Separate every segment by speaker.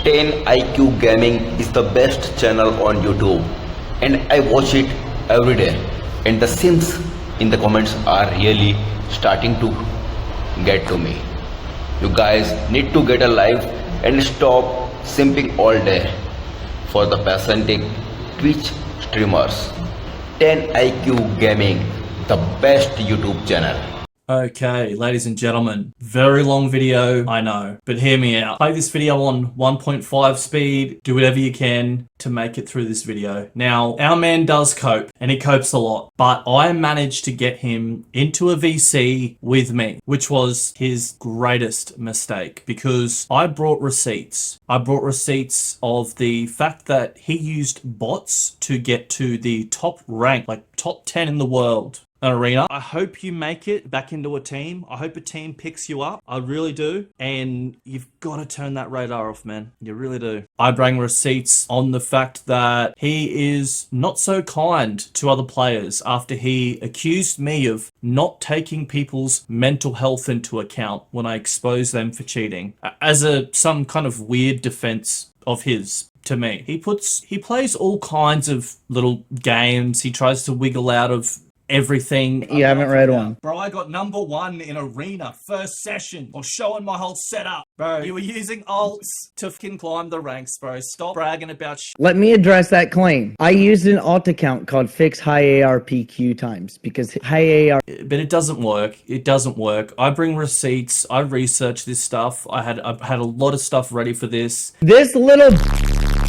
Speaker 1: 10 IQ Gaming is the best channel on YouTube and I watch it every day, and the sims in the comments are really starting to get to me. You guys need to get a life and stop simping all day for the pathetic Twitch streamers. 10 IQ Gaming, the best YouTube channel.
Speaker 2: Okay, ladies and gentlemen, very long video, I know, but hear me out. Play this video on 1.5 speed, do whatever you can to make it through this video. Now, our man does cope, and he copes a lot, but I managed to get him into a VC with me, which was his greatest mistake, because I brought receipts. I brought receipts of the fact that he used bots to get to the top rank, like top 10 in the world. An arena. I hope you make it back into a team. I hope a team picks you up. I really do. And you've got to turn that radar off, man. You really do. I bring receipts on the fact that he is not so kind to other players after he accused me of not taking people's mental health into account when I expose them for cheating. As some kind of weird defense of his to me. He plays all kinds of little games. He tries to wiggle out of everything.
Speaker 3: You haven't read one.
Speaker 2: Bro, I got #1 in arena, first session, or showing my whole setup. Bro, you were using ults to fucking climb the ranks, bro. Stop bragging about
Speaker 3: Let me address that claim. I used an alt account called fix high ARPQ times because high AR.
Speaker 2: But it doesn't work. It doesn't work. I bring receipts. I research this stuff. I had a lot of stuff ready for this.
Speaker 3: This little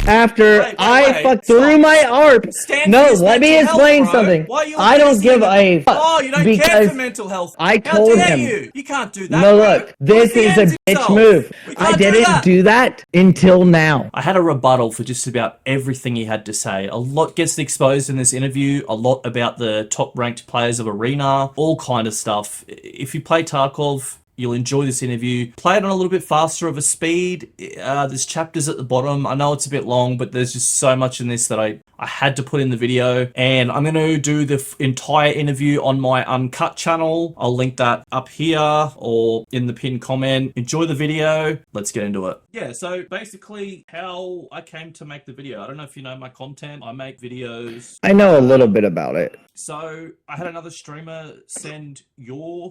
Speaker 3: after I fucked through my ARP. No, let me explain something. I don't give a fuck.
Speaker 2: Oh, you don't care for mental health.
Speaker 3: I told him.
Speaker 2: You can't do that.
Speaker 3: No, look, this is a bitch move. I didn't do that until now.
Speaker 2: I had a rebuttal for just about everything he had to say. A lot gets exposed in this interview. A lot about the top ranked players of arena. All kind of stuff. If you play Tarkov, you'll enjoy this interview. Play it on a little bit faster of a speed. There's chapters at the bottom. I know it's a bit long, but there's just so much in this that I had to put in the video. And I'm going to do the entire interview on my uncut channel. I'll link that up here or in the pinned comment. Enjoy the video. Let's get into it. Yeah, so basically how I came to make the video. I don't know if you know my content. I make videos.
Speaker 3: I know a little bit about it.
Speaker 2: So I had another streamer send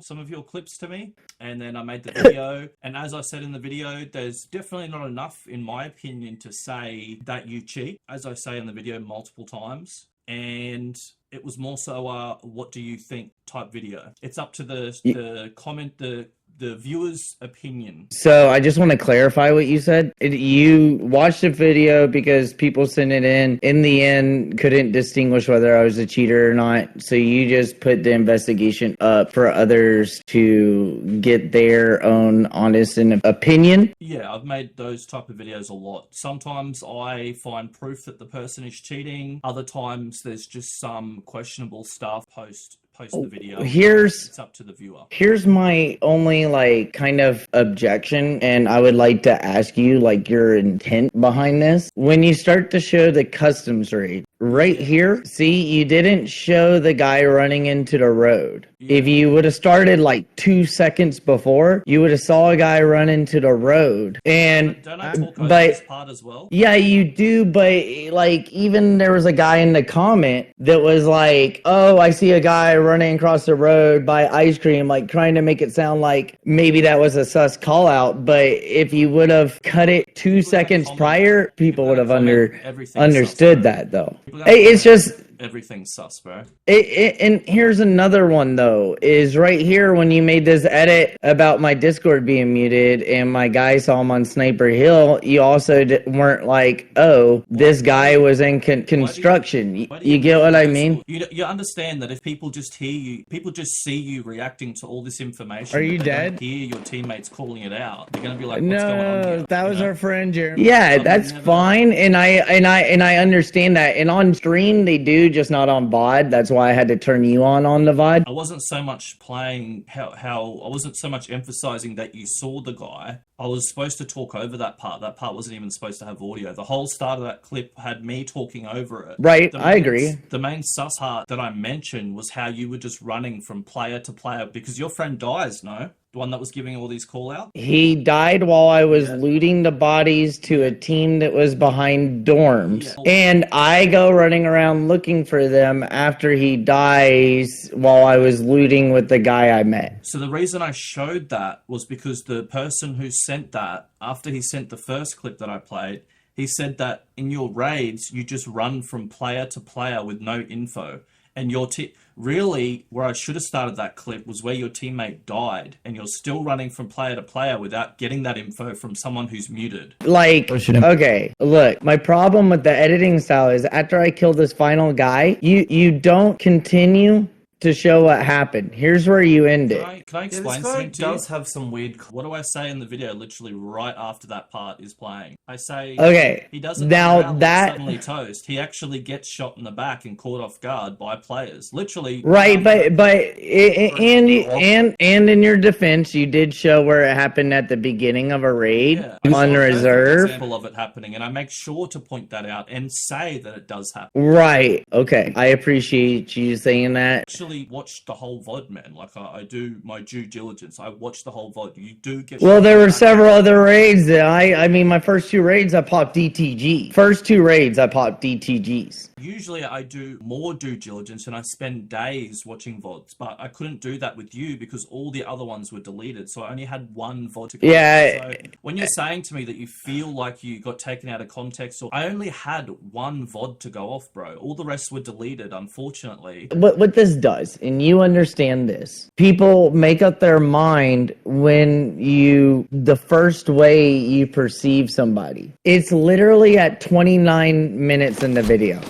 Speaker 2: some of your clips to me, and then I made the video. And as I said in the video, there's definitely not enough, in my opinion, to say that you cheat, as I say in the video multiple times. And it was more so what do you think type video. It's up to the comment, the viewer's opinion.
Speaker 3: So I just want to clarify what you said. You watched the video because people sent it in. In the end, couldn't distinguish whether I was a cheater or not. So you just put the investigation up for others to get their own honest opinion.
Speaker 2: Yeah, I've made those type of videos a lot. Sometimes I find proof that the person is cheating. Other times there's just some questionable stuff post the video. It's up to the viewer.
Speaker 3: Here's my only kind of objection, and I would like to ask you your intent behind this. When you start to show the customs rate right here, see, you didn't show the guy running into the road. Yeah. If you would have started 2 seconds before, you would have saw a guy run into the road. And
Speaker 2: don't I talk over this part as well?
Speaker 3: Yeah, you do, but even there was a guy in the comment that was oh, I see a guy running across the road by ice cream, trying to make it sound like maybe that was a sus call out. But if you would have cut it 2 seconds prior, people would have understood that though. It's just
Speaker 2: everything's sus, bro.
Speaker 3: And here's another one though, is right here when you made this edit about my Discord being muted and my guy saw him on Sniper Hill, you also weren't oh, this guy was in construction. You get what I mean?
Speaker 2: You understand that if people just hear you, people just see you reacting to all this information.
Speaker 3: Are you dead?
Speaker 2: Hear your teammates calling it out. They're gonna be like, what's going on here?
Speaker 3: That was our friend Jeremy. Yeah, that's fine, and I understand that. And on stream they do, just not on VOD. That's why I had to turn you on the VOD.
Speaker 2: I wasn't so much playing how I wasn't so much emphasizing that you saw the guy. I was supposed to talk over that part. That part wasn't even supposed to have audio. The whole start of that clip had me talking over it.
Speaker 3: Right, I agree.
Speaker 2: The main sus part that I mentioned was how you were just running from player to player because your friend dies, no? The one that was giving all these call outs?
Speaker 3: He died while I was
Speaker 2: Yeah.
Speaker 3: looting the bodies to a team that was behind dorms.
Speaker 2: Yeah.
Speaker 3: And I go running around looking for them after he dies while I was looting with the guy I met.
Speaker 2: So the reason I showed that was because the person who sent that, after he sent the first clip that I played, he said that in your raids, you just run from player to player with no info. And your really, where I should have started that clip was where your teammate died, and you're still running from player to player without getting that info from someone who's muted.
Speaker 3: Like, okay, look, my problem with the editing style is after I kill this final guy, you don't continue to show what happened. Here's where you end it.
Speaker 2: Can I explain something to you? Does have some weird. What do I say in the video? Literally right after that part is playing, I say,
Speaker 3: Okay,
Speaker 2: he doesn't
Speaker 3: now that
Speaker 2: suddenly toast. He actually gets shot in the back and caught off guard by players. Literally,
Speaker 3: right, and in your defense, you did show where it happened at the beginning of a raid on reserve.
Speaker 2: Example of it happening, and I make sure to point that out and say that it does happen.
Speaker 3: Right. Okay. I appreciate you saying that.
Speaker 2: Actually watched the whole VOD, man. Like I do my due diligence. I watched the whole VOD. You do get.
Speaker 3: Well, there were several other raids that I mean, my first 2 raids I popped DTG. First 2 raids I popped DTGs.
Speaker 2: Usually I do more due diligence and I spend days watching VODs, but I couldn't do that with you because all the other ones were deleted. So I only had 1 VOD to go.
Speaker 3: Yeah.
Speaker 2: So when you're saying to me that you feel like you got taken out of context, or I only had 1 VOD to go off, bro. All the rest were deleted, unfortunately.
Speaker 3: What this does, and you understand this, people make up their mind when the first way you perceive somebody. It's literally at 29 minutes in the video.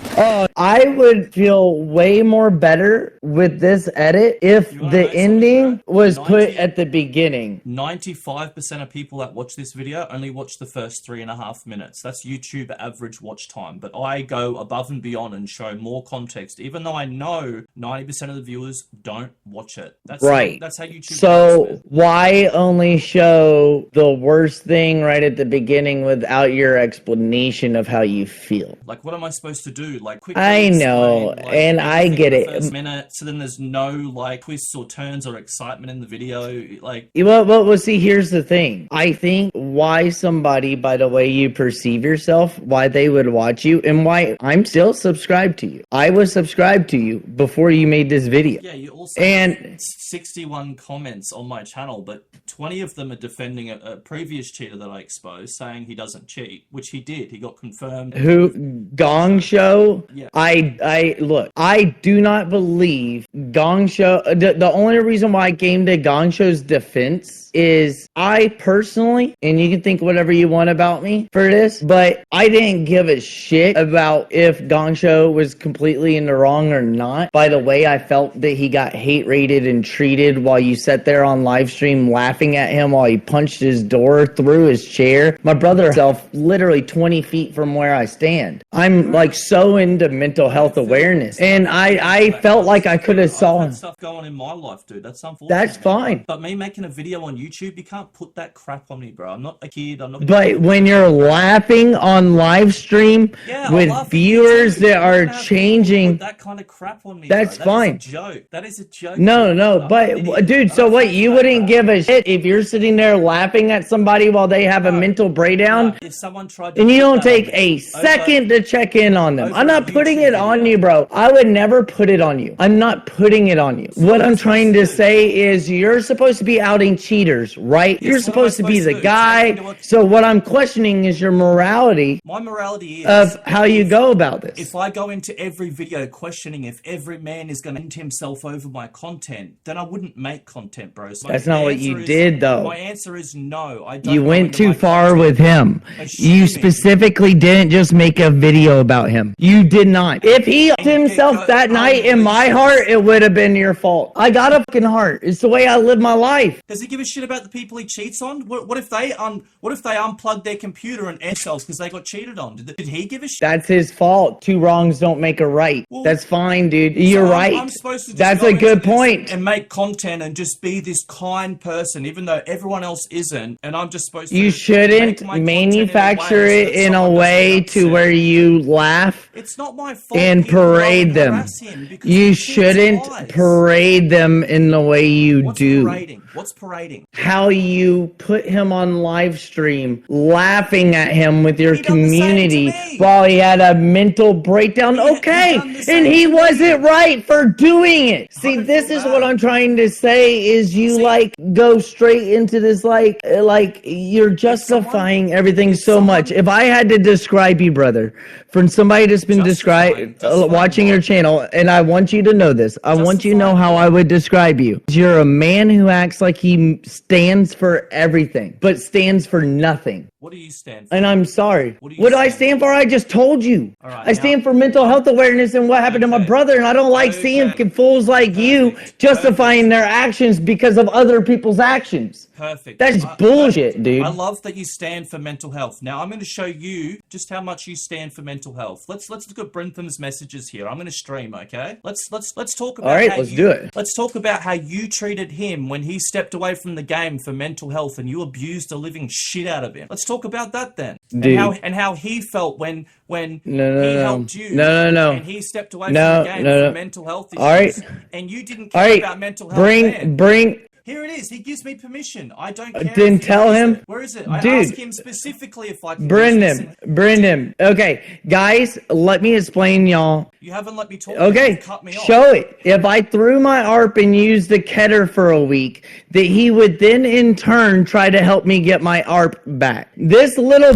Speaker 3: I would feel way more better with this edit if the ending was put at the beginning.
Speaker 2: 95% of people that watch this video only watch the first 3.5 minutes. That's YouTube average watch time. But I go above and beyond and show more context, even though I know 90% of the viewers don't watch it. That's
Speaker 3: right.
Speaker 2: That's how YouTube
Speaker 3: So
Speaker 2: works,
Speaker 3: why only show the worst thing right at the beginning without your explanation of how you feel?
Speaker 2: Like, what am I supposed to do? Like, quickly
Speaker 3: I know,
Speaker 2: explain, like,
Speaker 3: and I get
Speaker 2: the
Speaker 3: it.
Speaker 2: First minute, so then there's no like twists or turns or excitement in the video. Like,
Speaker 3: well, see, here's the thing. I think why somebody, by the way you perceive yourself, why they would watch you, and why I'm still subscribed to you. I was subscribed to you before you made this video.
Speaker 2: yeah, you also
Speaker 3: And
Speaker 2: have 61 comments on my channel, but 20 of them are defending a previous cheater that I exposed, saying he doesn't cheat, which he did. He got confirmed.
Speaker 3: who Gong Show?
Speaker 2: Yeah.
Speaker 3: I look. I do not believe Gong Show. The only reason why I came to Gong Show's defense is I personally, and you can think whatever you want about me for this, but I didn't give a shit about if Gong Show was completely in the wrong or not. By the way, I felt that he got hate rated and treated while you sat there on live stream laughing at him while he punched his door through his chair. My brother himself literally 20 feet from where I stand. I'm like so into mental health awareness, and I felt like I could have saw him.
Speaker 2: Stuff going on in my life, dude. That's unfortunate.
Speaker 3: That's fine.
Speaker 2: But me making a video on YouTube, you can't put that crap on me, bro. I'm not a kid. I'm not.
Speaker 3: But when you're laughing on live stream with viewers that are changing,
Speaker 2: put that kind of crap on me.
Speaker 3: That's
Speaker 2: bro.
Speaker 3: fine.
Speaker 2: That is a joke. That is a joke.
Speaker 3: No, but dude, so what? You wouldn't give a shit if you're sitting there laughing at somebody while they have a mental breakdown,
Speaker 2: If someone tried to
Speaker 3: and you
Speaker 2: put
Speaker 3: don't
Speaker 2: that on
Speaker 3: take
Speaker 2: me
Speaker 3: a
Speaker 2: over-
Speaker 3: second to check in on them.
Speaker 2: over
Speaker 3: I'm not
Speaker 2: a
Speaker 3: putting
Speaker 2: YouTube
Speaker 3: it on
Speaker 2: video.
Speaker 3: you, bro. I would never put it on you. I'm not putting it on you. What I'm trying to say is you're supposed to be outing cheaters, right? You're
Speaker 2: Yes, what am I
Speaker 3: supposed to be
Speaker 2: supposed
Speaker 3: the
Speaker 2: to do?
Speaker 3: guy.
Speaker 2: Check into a-
Speaker 3: So what I'm questioning is your morality
Speaker 2: My morality is
Speaker 3: of how you go about this.
Speaker 2: if I go into every video questioning if every man is going to end himself over my content, then I wouldn't make content, bro. So
Speaker 3: That's
Speaker 2: my
Speaker 3: not what
Speaker 2: answer
Speaker 3: you
Speaker 2: is-
Speaker 3: did, though.
Speaker 2: My answer is no. I don't
Speaker 3: You
Speaker 2: go
Speaker 3: went
Speaker 2: into
Speaker 3: too
Speaker 2: my
Speaker 3: far
Speaker 2: content
Speaker 3: with him.
Speaker 2: assuming-
Speaker 3: You specifically didn't just make a video about him. You did not. If he upped himself that night in my heart, it would have been your fault. I got a fucking heart. It's the way I live my life.
Speaker 2: Does he give a shit about the people he cheats on? What if they unplugged their computer and themselves because they got cheated on? Did he give a shit?
Speaker 3: That's his fault. 2 wrongs don't make a right.
Speaker 2: Well,
Speaker 3: That's fine, dude. You're
Speaker 2: So
Speaker 3: right.
Speaker 2: I'm supposed to just
Speaker 3: That's
Speaker 2: go
Speaker 3: a
Speaker 2: into
Speaker 3: good
Speaker 2: this
Speaker 3: point.
Speaker 2: and make content and just be this kind person, even though everyone else isn't. And I'm just supposed to.
Speaker 3: You shouldn't
Speaker 2: make my content
Speaker 3: manufacture
Speaker 2: in a way
Speaker 3: it
Speaker 2: so that
Speaker 3: in a
Speaker 2: someone
Speaker 3: way
Speaker 2: doesn't get
Speaker 3: to
Speaker 2: upset.
Speaker 3: where you laugh
Speaker 2: It's not my fault.
Speaker 3: and
Speaker 2: People go
Speaker 3: parade
Speaker 2: and
Speaker 3: them.
Speaker 2: harass him because
Speaker 3: You
Speaker 2: he cheats
Speaker 3: shouldn't
Speaker 2: lies.
Speaker 3: parade them in the way you
Speaker 2: What's
Speaker 3: do.
Speaker 2: parading? What's parading?
Speaker 3: How you put him on live stream, laughing at him with your
Speaker 2: He done the same to
Speaker 3: community
Speaker 2: me.
Speaker 3: while he had a mental breakdown.
Speaker 2: He
Speaker 3: Okay,
Speaker 2: done the same
Speaker 3: and he
Speaker 2: to me.
Speaker 3: wasn't right for doing it. See,
Speaker 2: don't
Speaker 3: this
Speaker 2: feel
Speaker 3: is
Speaker 2: bad.
Speaker 3: what I'm trying to say is you
Speaker 2: See-
Speaker 3: like go straight into this like you're justifying everything so much. If I had to describe you, brother, from somebody that's been described watching your channel, and I want you to know this. I want you to know how I would describe you. You're a man who acts like he stands for everything, but stands for nothing.
Speaker 2: What do you stand for?
Speaker 3: And I'm sorry.
Speaker 2: What do
Speaker 3: What
Speaker 2: you
Speaker 3: do I
Speaker 2: stand
Speaker 3: stand for? I just told you.
Speaker 2: All right,
Speaker 3: I stand for mental health awareness and what happened to my
Speaker 2: Okay.
Speaker 3: brother. And I don't like seeing
Speaker 2: Okay.
Speaker 3: fools like you
Speaker 2: Perfect.
Speaker 3: justifying their actions because of other people's actions.
Speaker 2: Perfect.
Speaker 3: That's bullshit, dude.
Speaker 2: I love that you stand for mental health. Now I'm going to show you just how much you stand for mental health. Let's look at Brentham's messages here. I'm going to stream, okay? Let's talk about.
Speaker 3: All right,
Speaker 2: how
Speaker 3: let's do it.
Speaker 2: Let's talk about how you treated him when he stepped away from the game for mental health, and you abused the living shit out of him. Let's talk about that then,
Speaker 3: Dude.
Speaker 2: and how he felt when he
Speaker 3: No.
Speaker 2: helped you.
Speaker 3: No.
Speaker 2: And he stepped away
Speaker 3: No,
Speaker 2: from the game
Speaker 3: no.
Speaker 2: for mental health issues.
Speaker 3: All right.
Speaker 2: And you didn't
Speaker 3: All
Speaker 2: care
Speaker 3: right.
Speaker 2: about mental health. then.
Speaker 3: Bring.
Speaker 2: Here it is. He gives me permission. I don't care.
Speaker 3: Then
Speaker 2: if he
Speaker 3: tell
Speaker 2: uses
Speaker 3: him.
Speaker 2: it. Where is it? I
Speaker 3: Dude.
Speaker 2: ask him specifically if I can use this.
Speaker 3: Brendan. Okay, guys, let me explain, y'all.
Speaker 2: You haven't let me talk.
Speaker 3: Okay,
Speaker 2: You cut me off.
Speaker 3: show it. If I threw my ARP and used the Keter for a week, that he would then in turn try to help me get my ARP back. This little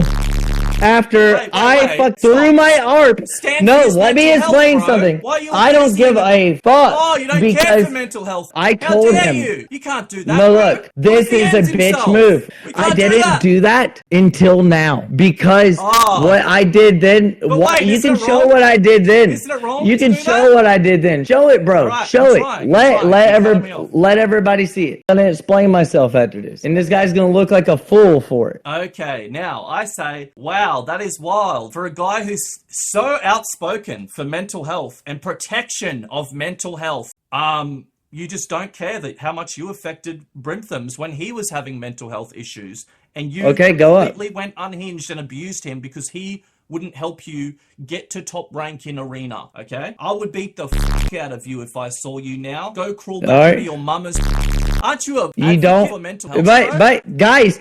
Speaker 3: after
Speaker 2: Wait,
Speaker 3: I
Speaker 2: stop.
Speaker 3: threw my ARP.
Speaker 2: Stand
Speaker 3: No,
Speaker 2: for his
Speaker 3: let me
Speaker 2: mental
Speaker 3: explain
Speaker 2: health, bro.
Speaker 3: something.
Speaker 2: Why are you
Speaker 3: I don't give
Speaker 2: abusing
Speaker 3: a fuck.
Speaker 2: Oh, you don't care
Speaker 3: because
Speaker 2: for mental health.
Speaker 3: I
Speaker 2: How
Speaker 3: told
Speaker 2: dare
Speaker 3: him.
Speaker 2: you can't do that.
Speaker 3: No,
Speaker 2: bro.
Speaker 3: look,
Speaker 2: What
Speaker 3: this
Speaker 2: if he
Speaker 3: is a
Speaker 2: ends
Speaker 3: bitch
Speaker 2: himself?
Speaker 3: move.
Speaker 2: We
Speaker 3: I
Speaker 2: can't
Speaker 3: didn't do that until now because
Speaker 2: Oh.
Speaker 3: what I did then.
Speaker 2: wait,
Speaker 3: You
Speaker 2: isn't
Speaker 3: can
Speaker 2: it
Speaker 3: show
Speaker 2: wrong?
Speaker 3: what I did then.
Speaker 2: Isn't it wrong
Speaker 3: You
Speaker 2: to
Speaker 3: can
Speaker 2: do
Speaker 3: show
Speaker 2: that?
Speaker 3: what I did then. Show it, bro.
Speaker 2: All right,
Speaker 3: show
Speaker 2: I'm
Speaker 3: it.
Speaker 2: trying,
Speaker 3: Let
Speaker 2: I'm trying. You cut me off.
Speaker 3: let everybody see it. I'm gonna explain myself after this, and this guy's gonna look like a fool for it.
Speaker 2: Okay, now I say, wow, that is wild. For a guy who's so outspoken for mental health and protection of mental health, you just don't care that how much you affected Brentham's when he was having mental health issues, and you
Speaker 3: Okay, go up.
Speaker 2: completely went unhinged and abused him because he wouldn't help you get to top rank in arena, okay? I would beat the fuck out of you if I saw you now. Go crawl back
Speaker 3: Alright.
Speaker 2: into your mama's. Aren't you a
Speaker 3: You
Speaker 2: advocate
Speaker 3: don't.
Speaker 2: for mental health? bro?
Speaker 3: But guys,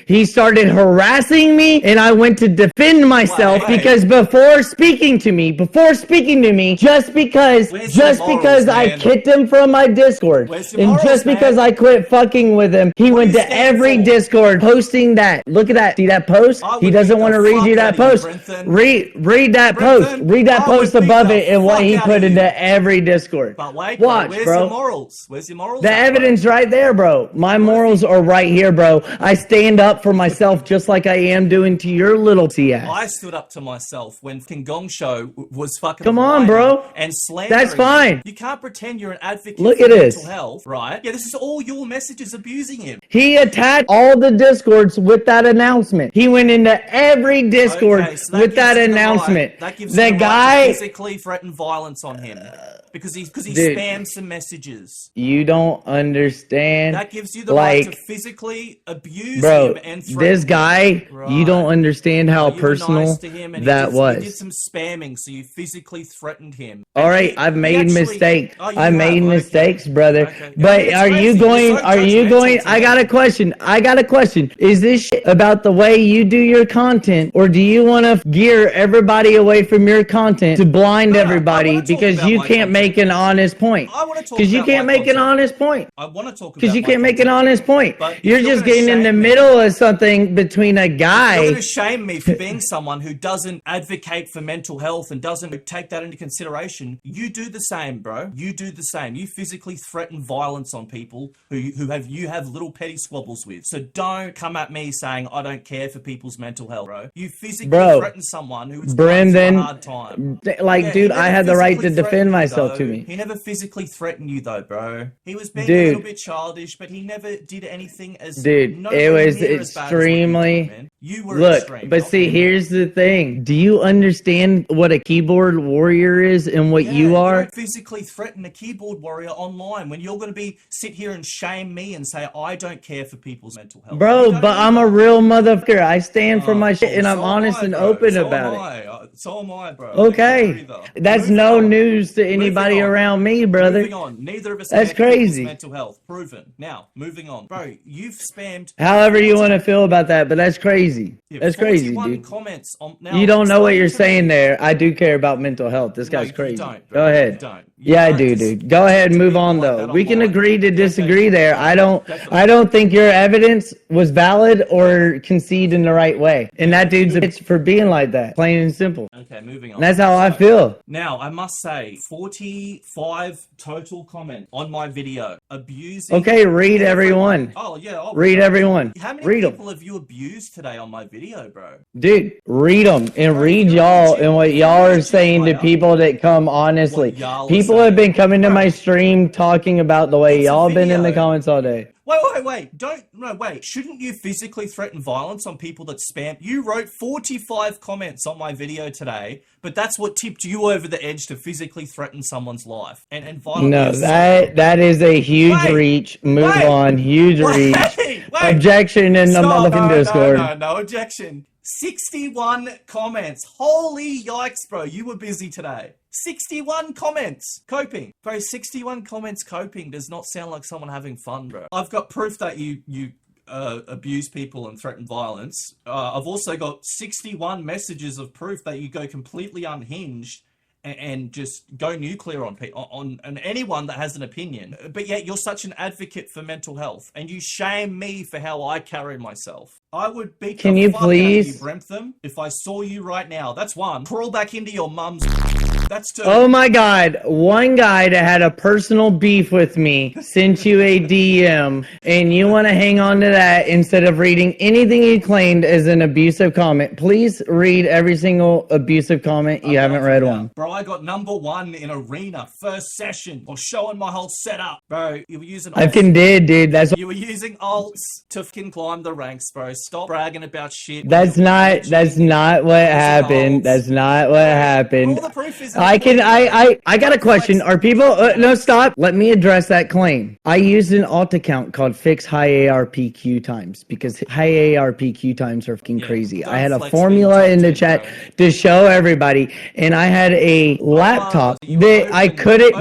Speaker 3: he started harassing me, and I went to defend myself
Speaker 2: Wait.
Speaker 3: because before speaking to me, just because
Speaker 2: Where's your morals,
Speaker 3: I
Speaker 2: man?
Speaker 3: kicked him from my Discord,
Speaker 2: Where's your
Speaker 3: and
Speaker 2: morals,
Speaker 3: just because
Speaker 2: man?
Speaker 3: I quit fucking with him, he
Speaker 2: What
Speaker 3: went
Speaker 2: do you
Speaker 3: to
Speaker 2: stand
Speaker 3: every
Speaker 2: for?
Speaker 3: Discord posting that. Look at that. See that post?
Speaker 2: I
Speaker 3: He
Speaker 2: would
Speaker 3: doesn't
Speaker 2: beat
Speaker 3: want to
Speaker 2: the
Speaker 3: read you
Speaker 2: fuck
Speaker 3: that
Speaker 2: out of you,
Speaker 3: post.
Speaker 2: Brenton.
Speaker 3: Read that post.
Speaker 2: Brenton,
Speaker 3: Read that
Speaker 2: I would
Speaker 3: post
Speaker 2: beat
Speaker 3: above
Speaker 2: the
Speaker 3: it and what
Speaker 2: fuck
Speaker 3: he
Speaker 2: out
Speaker 3: put
Speaker 2: of
Speaker 3: into
Speaker 2: you.
Speaker 3: every Discord.
Speaker 2: But wait,
Speaker 3: Watch,
Speaker 2: where's
Speaker 3: bro.
Speaker 2: your morals? Where's your morals?
Speaker 3: The
Speaker 2: at, bro?
Speaker 3: evidence right there, bro. My morals are right here, bro. I stand up for myself just like I am doing to your little T-ass.
Speaker 2: I stood up to myself when King Gong Show was fucking.
Speaker 3: Come on,
Speaker 2: whining
Speaker 3: bro.
Speaker 2: And slandering.
Speaker 3: That's fine.
Speaker 2: me. You can't pretend you're an advocate
Speaker 3: Look
Speaker 2: for
Speaker 3: at this.
Speaker 2: mental health, right? Yeah, this is all your messages abusing him.
Speaker 3: He attacked all the Discords with that announcement. He went into every Discord
Speaker 2: Okay, so
Speaker 3: with that
Speaker 2: gives you the
Speaker 3: announcement.
Speaker 2: right- that gives
Speaker 3: The
Speaker 2: you the right
Speaker 3: guy,
Speaker 2: to physically threaten violence on him because he
Speaker 3: Dude.
Speaker 2: spams some messages.
Speaker 3: you don't understand.
Speaker 2: That gives you the right to
Speaker 3: like,
Speaker 2: physically abuse
Speaker 3: bro,
Speaker 2: him and threaten
Speaker 3: this
Speaker 2: him.
Speaker 3: guy, you
Speaker 2: Right.
Speaker 3: don't understand how
Speaker 2: You were
Speaker 3: personal
Speaker 2: nice to him and
Speaker 3: that
Speaker 2: he
Speaker 3: was.
Speaker 2: did some spamming, so you physically threatened him.
Speaker 3: All
Speaker 2: And
Speaker 3: right,
Speaker 2: he-
Speaker 3: I've
Speaker 2: he
Speaker 3: made
Speaker 2: actually-
Speaker 3: mistakes.
Speaker 2: Oh, you
Speaker 3: I
Speaker 2: have,
Speaker 3: made
Speaker 2: okay.
Speaker 3: mistakes, brother.
Speaker 2: Okay.
Speaker 3: But
Speaker 2: It's
Speaker 3: are you
Speaker 2: crazy.
Speaker 3: going?
Speaker 2: You're so
Speaker 3: Are you
Speaker 2: judgmental
Speaker 3: going?
Speaker 2: to
Speaker 3: I
Speaker 2: me.
Speaker 3: got a question. Is this shit about the way you do your content, or do you want to gear everybody away from your content to blind
Speaker 2: No, I
Speaker 3: everybody
Speaker 2: wanna talk
Speaker 3: because
Speaker 2: about
Speaker 3: you
Speaker 2: my
Speaker 3: can't make an honest point?
Speaker 2: I wanna talk
Speaker 3: Because you
Speaker 2: about
Speaker 3: can't
Speaker 2: my
Speaker 3: make an
Speaker 2: content.
Speaker 3: honest point.
Speaker 2: I want to talk about
Speaker 3: Because you
Speaker 2: my
Speaker 3: can't make an
Speaker 2: content.
Speaker 3: honest point.
Speaker 2: But if
Speaker 3: You're
Speaker 2: you're
Speaker 3: just
Speaker 2: gonna
Speaker 3: getting in the
Speaker 2: shame me-
Speaker 3: middle of something between a
Speaker 2: You're
Speaker 3: guy.
Speaker 2: going to shame me for being someone who doesn't advocate for mental health and doesn't take that into consideration. You do the same, bro. You do the same. You physically threaten violence on people who you have little petty squabbles with. So don't come at me saying I don't care for people's mental health, bro. You physically threaten someone who's going through a hard time.
Speaker 3: Like,
Speaker 2: Yeah,
Speaker 3: dude,
Speaker 2: he
Speaker 3: I
Speaker 2: never
Speaker 3: had the right to
Speaker 2: physically threatened
Speaker 3: defend
Speaker 2: you,
Speaker 3: myself
Speaker 2: though.
Speaker 3: to me.
Speaker 2: He never physically threatened you, though, bro. He was being a
Speaker 3: Dude.
Speaker 2: little bit childish, but he never did anything as
Speaker 3: Dude,
Speaker 2: nowhere
Speaker 3: it was
Speaker 2: near as bad as what you
Speaker 3: extremely.
Speaker 2: did, man. You were
Speaker 3: Look,
Speaker 2: extreme,
Speaker 3: but
Speaker 2: not
Speaker 3: see,
Speaker 2: me.
Speaker 3: here's the thing. Do you understand what a keyboard warrior is and what you are?
Speaker 2: don't physically threaten a keyboard warrior online when you're going to sit here and shame me and say I don't care for people's mental health. You
Speaker 3: Bro,
Speaker 2: don't
Speaker 3: but I'm a
Speaker 2: either.
Speaker 3: real motherfucker. I stand for my shit and I'm
Speaker 2: So am
Speaker 3: honest
Speaker 2: I,
Speaker 3: and
Speaker 2: bro.
Speaker 3: open
Speaker 2: So
Speaker 3: about
Speaker 2: am
Speaker 3: it.
Speaker 2: I. So am I, bro.
Speaker 3: Okay. That's
Speaker 2: Moving
Speaker 3: no
Speaker 2: on.
Speaker 3: news to anybody
Speaker 2: Moving on.
Speaker 3: around me, brother.
Speaker 2: Moving on. Neither of us
Speaker 3: That's
Speaker 2: care for people's
Speaker 3: crazy.
Speaker 2: mental health. Proven. Now, moving on. Bro, you've spammed...
Speaker 3: However you want to feel about that, but that's crazy. That's crazy,
Speaker 2: 41
Speaker 3: dude.
Speaker 2: comments on... Now,
Speaker 3: You don't know what
Speaker 2: explain
Speaker 3: you're
Speaker 2: to me-
Speaker 3: saying there. I do care about mental health. This guy's
Speaker 2: you
Speaker 3: crazy.
Speaker 2: don't, bro.
Speaker 3: Go ahead.
Speaker 2: You don't. You
Speaker 3: Yeah, I
Speaker 2: can't
Speaker 3: do,
Speaker 2: just
Speaker 3: dude. Go ahead and move
Speaker 2: people
Speaker 3: on,
Speaker 2: like
Speaker 3: though.
Speaker 2: that
Speaker 3: We can
Speaker 2: online.
Speaker 3: agree to
Speaker 2: Okay,
Speaker 3: disagree there.
Speaker 2: definitely.
Speaker 3: I don't think your evidence was valid or conceived in the right way. And that dude's a bitch for being like that, plain and simple.
Speaker 2: Okay, moving on.
Speaker 3: And that's how I
Speaker 2: So,
Speaker 3: feel.
Speaker 2: Now, I must say, 45 total comments on my video abusing...
Speaker 3: Okay, read everyone.
Speaker 2: Oh, yeah. I'll
Speaker 3: Read everyone.
Speaker 2: How many
Speaker 3: Read 'em.
Speaker 2: people have you abused today on my video, bro?
Speaker 3: Dude, read them and
Speaker 2: Bro,
Speaker 3: read
Speaker 2: if you're
Speaker 3: y'all
Speaker 2: legit-
Speaker 3: and what
Speaker 2: if you're
Speaker 3: y'all are
Speaker 2: legit
Speaker 3: saying to
Speaker 2: player-
Speaker 3: people that come honestly.
Speaker 2: What y'all are
Speaker 3: People
Speaker 2: saying.
Speaker 3: have been coming to
Speaker 2: Bro,
Speaker 3: my stream talking about the way
Speaker 2: it's a
Speaker 3: y'all been in the
Speaker 2: video.
Speaker 3: comments all day.
Speaker 2: Wait. Wait. Shouldn't you physically threaten violence on people that spam? You wrote 45 comments on my video today, but that's what tipped you over the edge to physically threaten someone's life and violently
Speaker 3: No,
Speaker 2: assault.
Speaker 3: that is a huge
Speaker 2: Wait,
Speaker 3: reach. Move
Speaker 2: wait,
Speaker 3: on. Huge reach.
Speaker 2: Wait.
Speaker 3: Objection in the
Speaker 2: Stop.
Speaker 3: motherfucking Discord.
Speaker 2: No objection. 61 comments. Holy yikes, bro. You were busy today. 61 comments. Coping. Bro, 61 comments coping does not sound like someone having fun, bro. I've got proof that you abuse people and threaten violence. I've also got 61 messages of proof that you go completely unhinged and just go nuclear on people, on anyone that has an opinion. But yet you're such an advocate for mental health, and you shame me for how I carry myself. I would beat
Speaker 3: Can
Speaker 2: the
Speaker 3: you
Speaker 2: fuck
Speaker 3: please?
Speaker 2: out of you, Brentham, if I saw you right now. That's one. Crawl back into your mum's. That's two.
Speaker 3: Oh my God, one guy that had a personal beef with me sent you a DM and you want to hang on to that instead of reading anything he claimed as an abusive comment. Please read every single abusive comment. You haven't read one.
Speaker 2: Bro, I got #1 in arena, first session, or showing my whole setup. Bro, you were using
Speaker 3: I
Speaker 2: alts.
Speaker 3: fucking did, dude.
Speaker 2: You were using alts to fucking climb the ranks, bro. Stop bragging about shit.
Speaker 3: That's not what happened. That's not what happened.
Speaker 2: All the proof is
Speaker 3: I got a question. Are people no, stop. Let me address that claim. I used an alt account called Fix High ARPQ Times because high ARPQ times are fucking crazy. I had a formula in the chat to show everybody, and I had a laptop that I couldn't.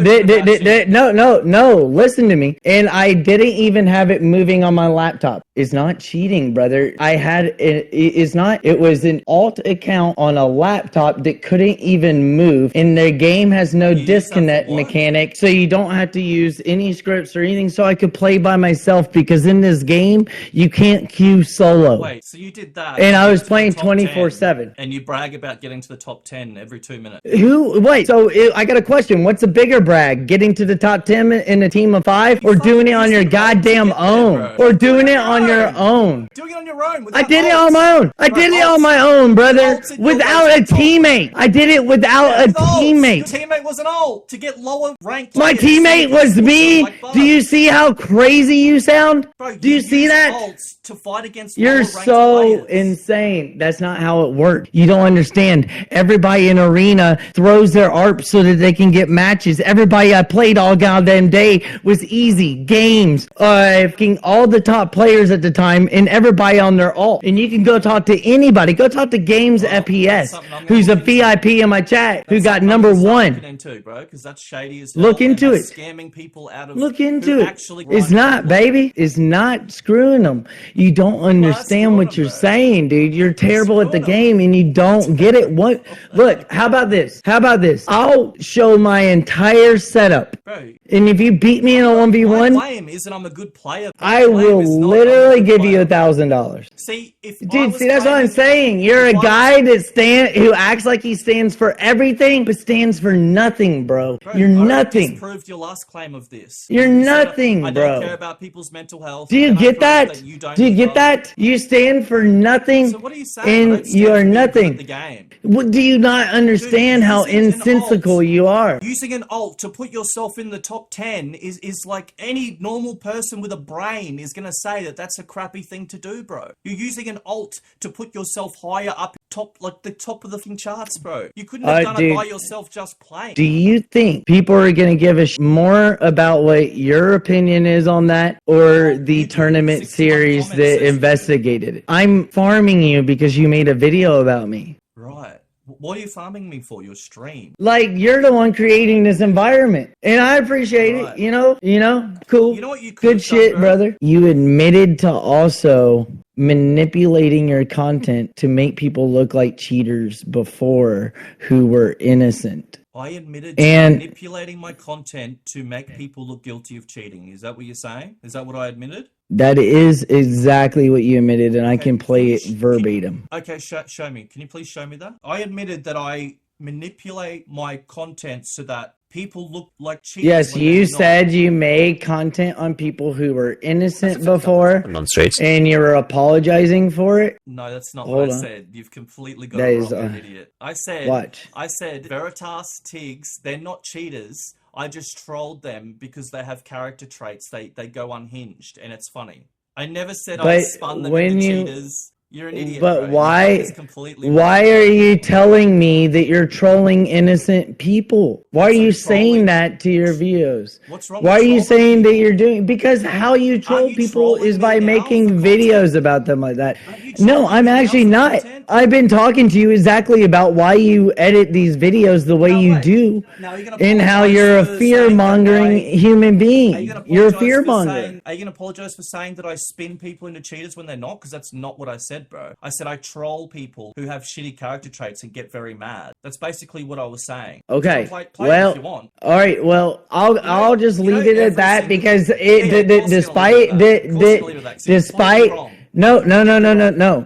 Speaker 3: No, listen to me. And I didn't even have it moving on my laptop. It's not cheating, brother. It was an alt account on a laptop that couldn't even move, and the game has no disconnect mechanic, so you don't have to use any scripts or anything, so I could play by myself, because in this game you can't queue solo.
Speaker 2: Wait, so you did that,
Speaker 3: and I was
Speaker 2: to the
Speaker 3: playing
Speaker 2: top
Speaker 3: 24/7,
Speaker 2: 10, and you brag about getting to the top 10 every 2 minutes.
Speaker 3: I got a question. What's a bigger brag, getting to the top 10 in a team of 5, or doing it on your goddamn own, or doing it on your own?
Speaker 2: Doing it on your own.
Speaker 3: I did it on my own. I did it on my own, brother, without a teammate. I did it without a teammate.
Speaker 2: Your teammate was an ult to get lower ranked.
Speaker 3: My teammate was me. Do you see how crazy you sound?
Speaker 2: Bro,
Speaker 3: Do you see that?
Speaker 2: Ults to fight against
Speaker 3: You're
Speaker 2: lower-ranked
Speaker 3: so
Speaker 2: players.
Speaker 3: insane. That's not how it works. You don't understand. Everybody in arena throws their ARP so that they can get matches. Everybody I played all goddamn day was easy games. All the top players at the time, and everybody on their alt. And you can go talk to anybody. Go talk to Games FPS, who's a VIP in my chat, who got #1.
Speaker 2: Into, bro, because that's shady as
Speaker 3: Look into it.
Speaker 2: Scamming people out of.
Speaker 3: Look into
Speaker 2: who
Speaker 3: it.
Speaker 2: actually
Speaker 3: It's
Speaker 2: grind
Speaker 3: not,
Speaker 2: people.
Speaker 3: baby. It's not screwing them. You don't understand what you're saying, dude. You're terrible at the game and you don't get it. What? Look, how about this? I'll show my entire setup.
Speaker 2: Bro,
Speaker 3: And if you beat me in a
Speaker 2: my
Speaker 3: 1v1,
Speaker 2: claim isn't I'm a good player.
Speaker 3: I will literally give you $1,000.
Speaker 2: See, if
Speaker 3: Dude, see, that's what I'm saying. You're a guy who acts like he stands for everything, but stands for nothing, bro. You're nothing.
Speaker 2: Proved your last claim of this.
Speaker 3: You're
Speaker 2: You said,
Speaker 3: nothing,
Speaker 2: I
Speaker 3: bro.
Speaker 2: don't care about people's mental health.
Speaker 3: Do you
Speaker 2: and I
Speaker 3: get
Speaker 2: prove
Speaker 3: that?
Speaker 2: you don't
Speaker 3: Do you
Speaker 2: as
Speaker 3: get
Speaker 2: well.
Speaker 3: that? You stand for nothing,
Speaker 2: So what are you saying? I
Speaker 3: and
Speaker 2: don't stand
Speaker 3: you
Speaker 2: for
Speaker 3: are
Speaker 2: being good at
Speaker 3: nothing.
Speaker 2: The game.
Speaker 3: What, do you not understand how
Speaker 2: using an
Speaker 3: insensical
Speaker 2: alt-
Speaker 3: you are?
Speaker 2: Using an alt to put yourself in the top 10 is like any normal person with a brain is going to say that that's a crappy thing to do, bro. You're using an alt to put yourself higher up top, like the top of the fucking charts, bro. You couldn't have done it by yourself just playing.
Speaker 3: Do you think people are going to give a more about what your opinion is on that, or the tournament series that investigated it? I'm farming you because you made a video about me.
Speaker 2: Right. What are you farming me for? Your stream?
Speaker 3: Like, you're the one creating this environment, and I appreciate
Speaker 2: Right.
Speaker 3: it. You know, cool.
Speaker 2: You know what you could
Speaker 3: Good
Speaker 2: have done,
Speaker 3: shit,
Speaker 2: bro?
Speaker 3: brother. You admitted to also manipulating your content to make people look like cheaters before who were innocent.
Speaker 2: I admitted to
Speaker 3: And-
Speaker 2: manipulating my content to make people look guilty of cheating. Is that what you're saying? Is that what I admitted?
Speaker 3: That is exactly what you admitted, and I
Speaker 2: Okay,
Speaker 3: can play it
Speaker 2: can you-
Speaker 3: verbatim.
Speaker 2: Okay, show me. Can you please show me that? I admitted that I manipulate my content so that people look like cheaters.
Speaker 3: Yes,
Speaker 2: when
Speaker 3: you
Speaker 2: they're not.
Speaker 3: said you made content on people who were innocent before,
Speaker 4: On streets.
Speaker 3: and you were apologizing for it.
Speaker 2: No, that's not
Speaker 3: Hold
Speaker 2: what I
Speaker 3: on.
Speaker 2: said. You've completely got
Speaker 3: That
Speaker 2: it
Speaker 3: is,
Speaker 2: wrong, you idiot. I said,
Speaker 3: Watch.
Speaker 2: Veritas, Tiggs, they're not cheaters. I just trolled them because they have character traits. They go unhinged, and it's funny. I never said I
Speaker 3: But
Speaker 2: spun them
Speaker 3: when
Speaker 2: into
Speaker 3: you-
Speaker 2: cheaters. You're an idiot.
Speaker 3: But
Speaker 2: bro. You
Speaker 3: why?
Speaker 2: got this completely
Speaker 3: Why
Speaker 2: wrong.
Speaker 3: are you telling me that you're trolling innocent people? Why are
Speaker 2: Because
Speaker 3: you
Speaker 2: I'm
Speaker 3: saying
Speaker 2: trolling-
Speaker 3: that to your videos?
Speaker 2: What's wrong
Speaker 3: Why are
Speaker 2: with
Speaker 3: you
Speaker 2: trolling
Speaker 3: saying that
Speaker 2: people?
Speaker 3: you're doing? Because how you troll
Speaker 2: you
Speaker 3: people
Speaker 2: trolling
Speaker 3: is
Speaker 2: me
Speaker 3: by
Speaker 2: now
Speaker 3: making
Speaker 2: for
Speaker 3: videos
Speaker 2: content?
Speaker 3: about them like that.
Speaker 2: Aren't you
Speaker 3: No,
Speaker 2: trolling
Speaker 3: I'm
Speaker 2: me now
Speaker 3: actually
Speaker 2: for
Speaker 3: not.
Speaker 2: content?
Speaker 3: I've been talking to you exactly about why you edit these videos the way
Speaker 2: No,
Speaker 3: you
Speaker 2: wait.
Speaker 3: do,
Speaker 2: Now you're gonna
Speaker 3: and how
Speaker 2: apologize
Speaker 3: you're a
Speaker 2: for
Speaker 3: fear
Speaker 2: saying that
Speaker 3: mongering
Speaker 2: I-
Speaker 3: human
Speaker 2: Are
Speaker 3: being.
Speaker 2: you gonna
Speaker 3: You're a
Speaker 2: apologize
Speaker 3: fear
Speaker 2: for
Speaker 3: monger.
Speaker 2: saying? Are you gonna apologize for saying that I spin people into cheaters when they're not? Because that's not what I said, bro. I said I troll people who have shitty character traits and get very mad. That's basically what I was saying.
Speaker 3: Okay.
Speaker 2: So play it
Speaker 3: Well,
Speaker 2: if you want.
Speaker 3: all right. Well, I'll just
Speaker 2: you know
Speaker 3: leave it at
Speaker 2: every
Speaker 3: that
Speaker 2: single-
Speaker 3: because
Speaker 2: Yeah,
Speaker 3: it
Speaker 2: yeah, of course you're gonna leave it
Speaker 3: despite
Speaker 2: at that. Of course you're gonna leave it at that, 'cause you're completely
Speaker 3: despite
Speaker 2: wrong.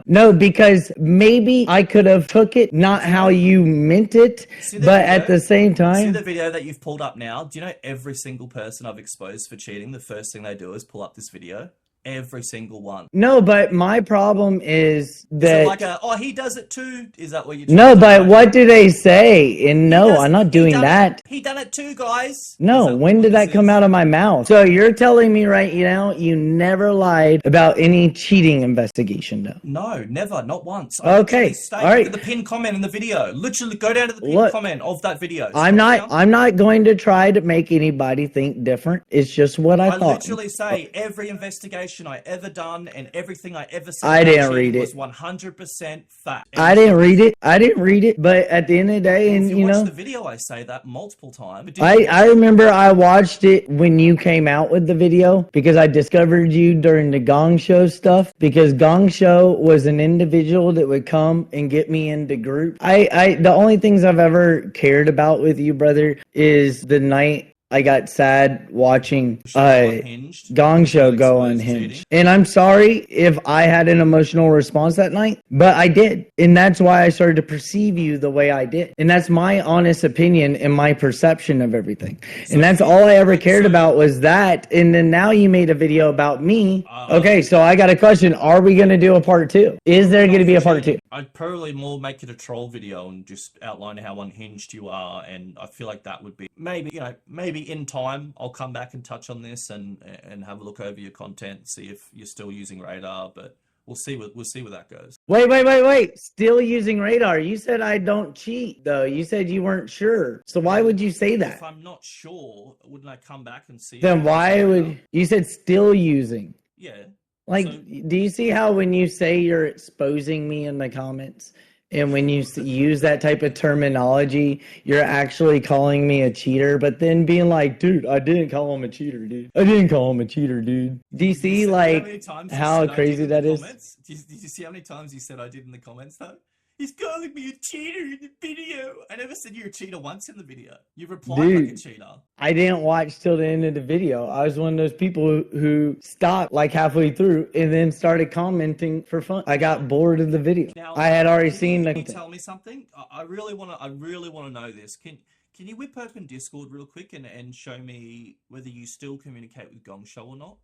Speaker 3: no, because maybe I could have took it not how you meant it,
Speaker 2: See the
Speaker 3: but
Speaker 2: video?
Speaker 3: at the same
Speaker 2: See
Speaker 3: time,
Speaker 2: the video that you've pulled up now? Do you know every single person I've exposed for cheating, the first thing they do is pull up this video? Every single one.
Speaker 3: no. But my problem is
Speaker 2: Is
Speaker 3: that
Speaker 2: it like he does it too? Is that what you're
Speaker 3: no.
Speaker 2: trying to
Speaker 3: But
Speaker 2: say?
Speaker 3: what do they say? And
Speaker 2: He
Speaker 3: no,
Speaker 2: does-
Speaker 3: I'm not
Speaker 2: he
Speaker 3: doing
Speaker 2: done
Speaker 3: that.
Speaker 2: He done it too, guys. Is
Speaker 3: No,
Speaker 2: that
Speaker 3: when
Speaker 2: what
Speaker 3: did
Speaker 2: this
Speaker 3: that come
Speaker 2: is?
Speaker 3: out of my mouth? So you're telling me right now you never lied about any cheating investigation, though?
Speaker 2: No, never, not once. I
Speaker 3: Okay,
Speaker 2: literally stated
Speaker 3: all right.
Speaker 2: in the pinned comment in the video. Literally, go down to the pinned
Speaker 3: Look,
Speaker 2: comment of that video.
Speaker 3: I'm
Speaker 2: Scroll
Speaker 3: not.
Speaker 2: down.
Speaker 3: I'm not going to try to make anybody think different. It's just what I
Speaker 2: I
Speaker 3: thought.
Speaker 2: literally say every investigation I ever done and everything I ever said
Speaker 3: I
Speaker 2: about
Speaker 3: didn't
Speaker 2: cheating
Speaker 3: read it.
Speaker 2: was 100% fact.
Speaker 3: I didn't read it. I didn't read it. But at the end of the day,
Speaker 2: If
Speaker 3: and
Speaker 2: you
Speaker 3: you
Speaker 2: watch
Speaker 3: know,
Speaker 2: the video, I say that multiple times. But did you watch
Speaker 3: I
Speaker 2: it?
Speaker 3: remember I watched it when you came out with the video because I discovered you during the Gong Show stuff. Because Gong Show was an individual that would come and get me into group. The only things I've ever cared about with you, brother, is the night I got sad watching
Speaker 2: Unhinged.
Speaker 3: Gong Show go
Speaker 2: Exposed
Speaker 3: unhinged.
Speaker 2: cheating.
Speaker 3: And I'm sorry if I had an emotional response that night, but I did. And that's why I started to perceive you the way I did. And that's my honest opinion and my perception of everything. And that's all I ever cared about was that. And then now you made a video about me. Okay, so I got a question. Are we going to do a part 2? Is there going to be a part 2?
Speaker 2: I'd probably more make it a troll video and just outline how unhinged you are, and I feel like that would be maybe in time I'll come back and touch on this and have a look over your content, see if you're still using radar, but we'll see where that goes.
Speaker 3: Wait. Still using radar. You said I don't cheat, though. You said you weren't sure. So why would you say that?
Speaker 2: If I'm not sure, wouldn't I come back and see?
Speaker 3: Then
Speaker 2: if
Speaker 3: why
Speaker 2: it's
Speaker 3: would
Speaker 2: radar?
Speaker 3: you said still using?
Speaker 2: Yeah.
Speaker 3: Like,
Speaker 2: So-
Speaker 3: do you see how when you say you're exposing me in the comments, and when you use that type of terminology, you're actually calling me a cheater, but then being like, dude, I didn't call him a cheater, dude. I didn't call him a cheater, dude. Do you see,
Speaker 2: how
Speaker 3: like,
Speaker 2: many times you
Speaker 3: how
Speaker 2: said I
Speaker 3: crazy
Speaker 2: did in
Speaker 3: that
Speaker 2: the
Speaker 3: is?
Speaker 2: comments? Did you see how many times you said I did in the comments, though? He's calling me a cheater in the video. I never said you're a cheater once in the video. You replied like a
Speaker 3: Dude.
Speaker 2: cheater.
Speaker 3: I didn't watch till the end of the video. I was one of those people who stopped like halfway through and then started commenting for fun. I got bored of the video.
Speaker 2: Now,
Speaker 3: I had already
Speaker 2: can
Speaker 3: seen
Speaker 2: you
Speaker 3: the.
Speaker 2: tell me something? I really want to know this. Can you whip open Discord real quick and show me whether you still communicate with Gong Show or not?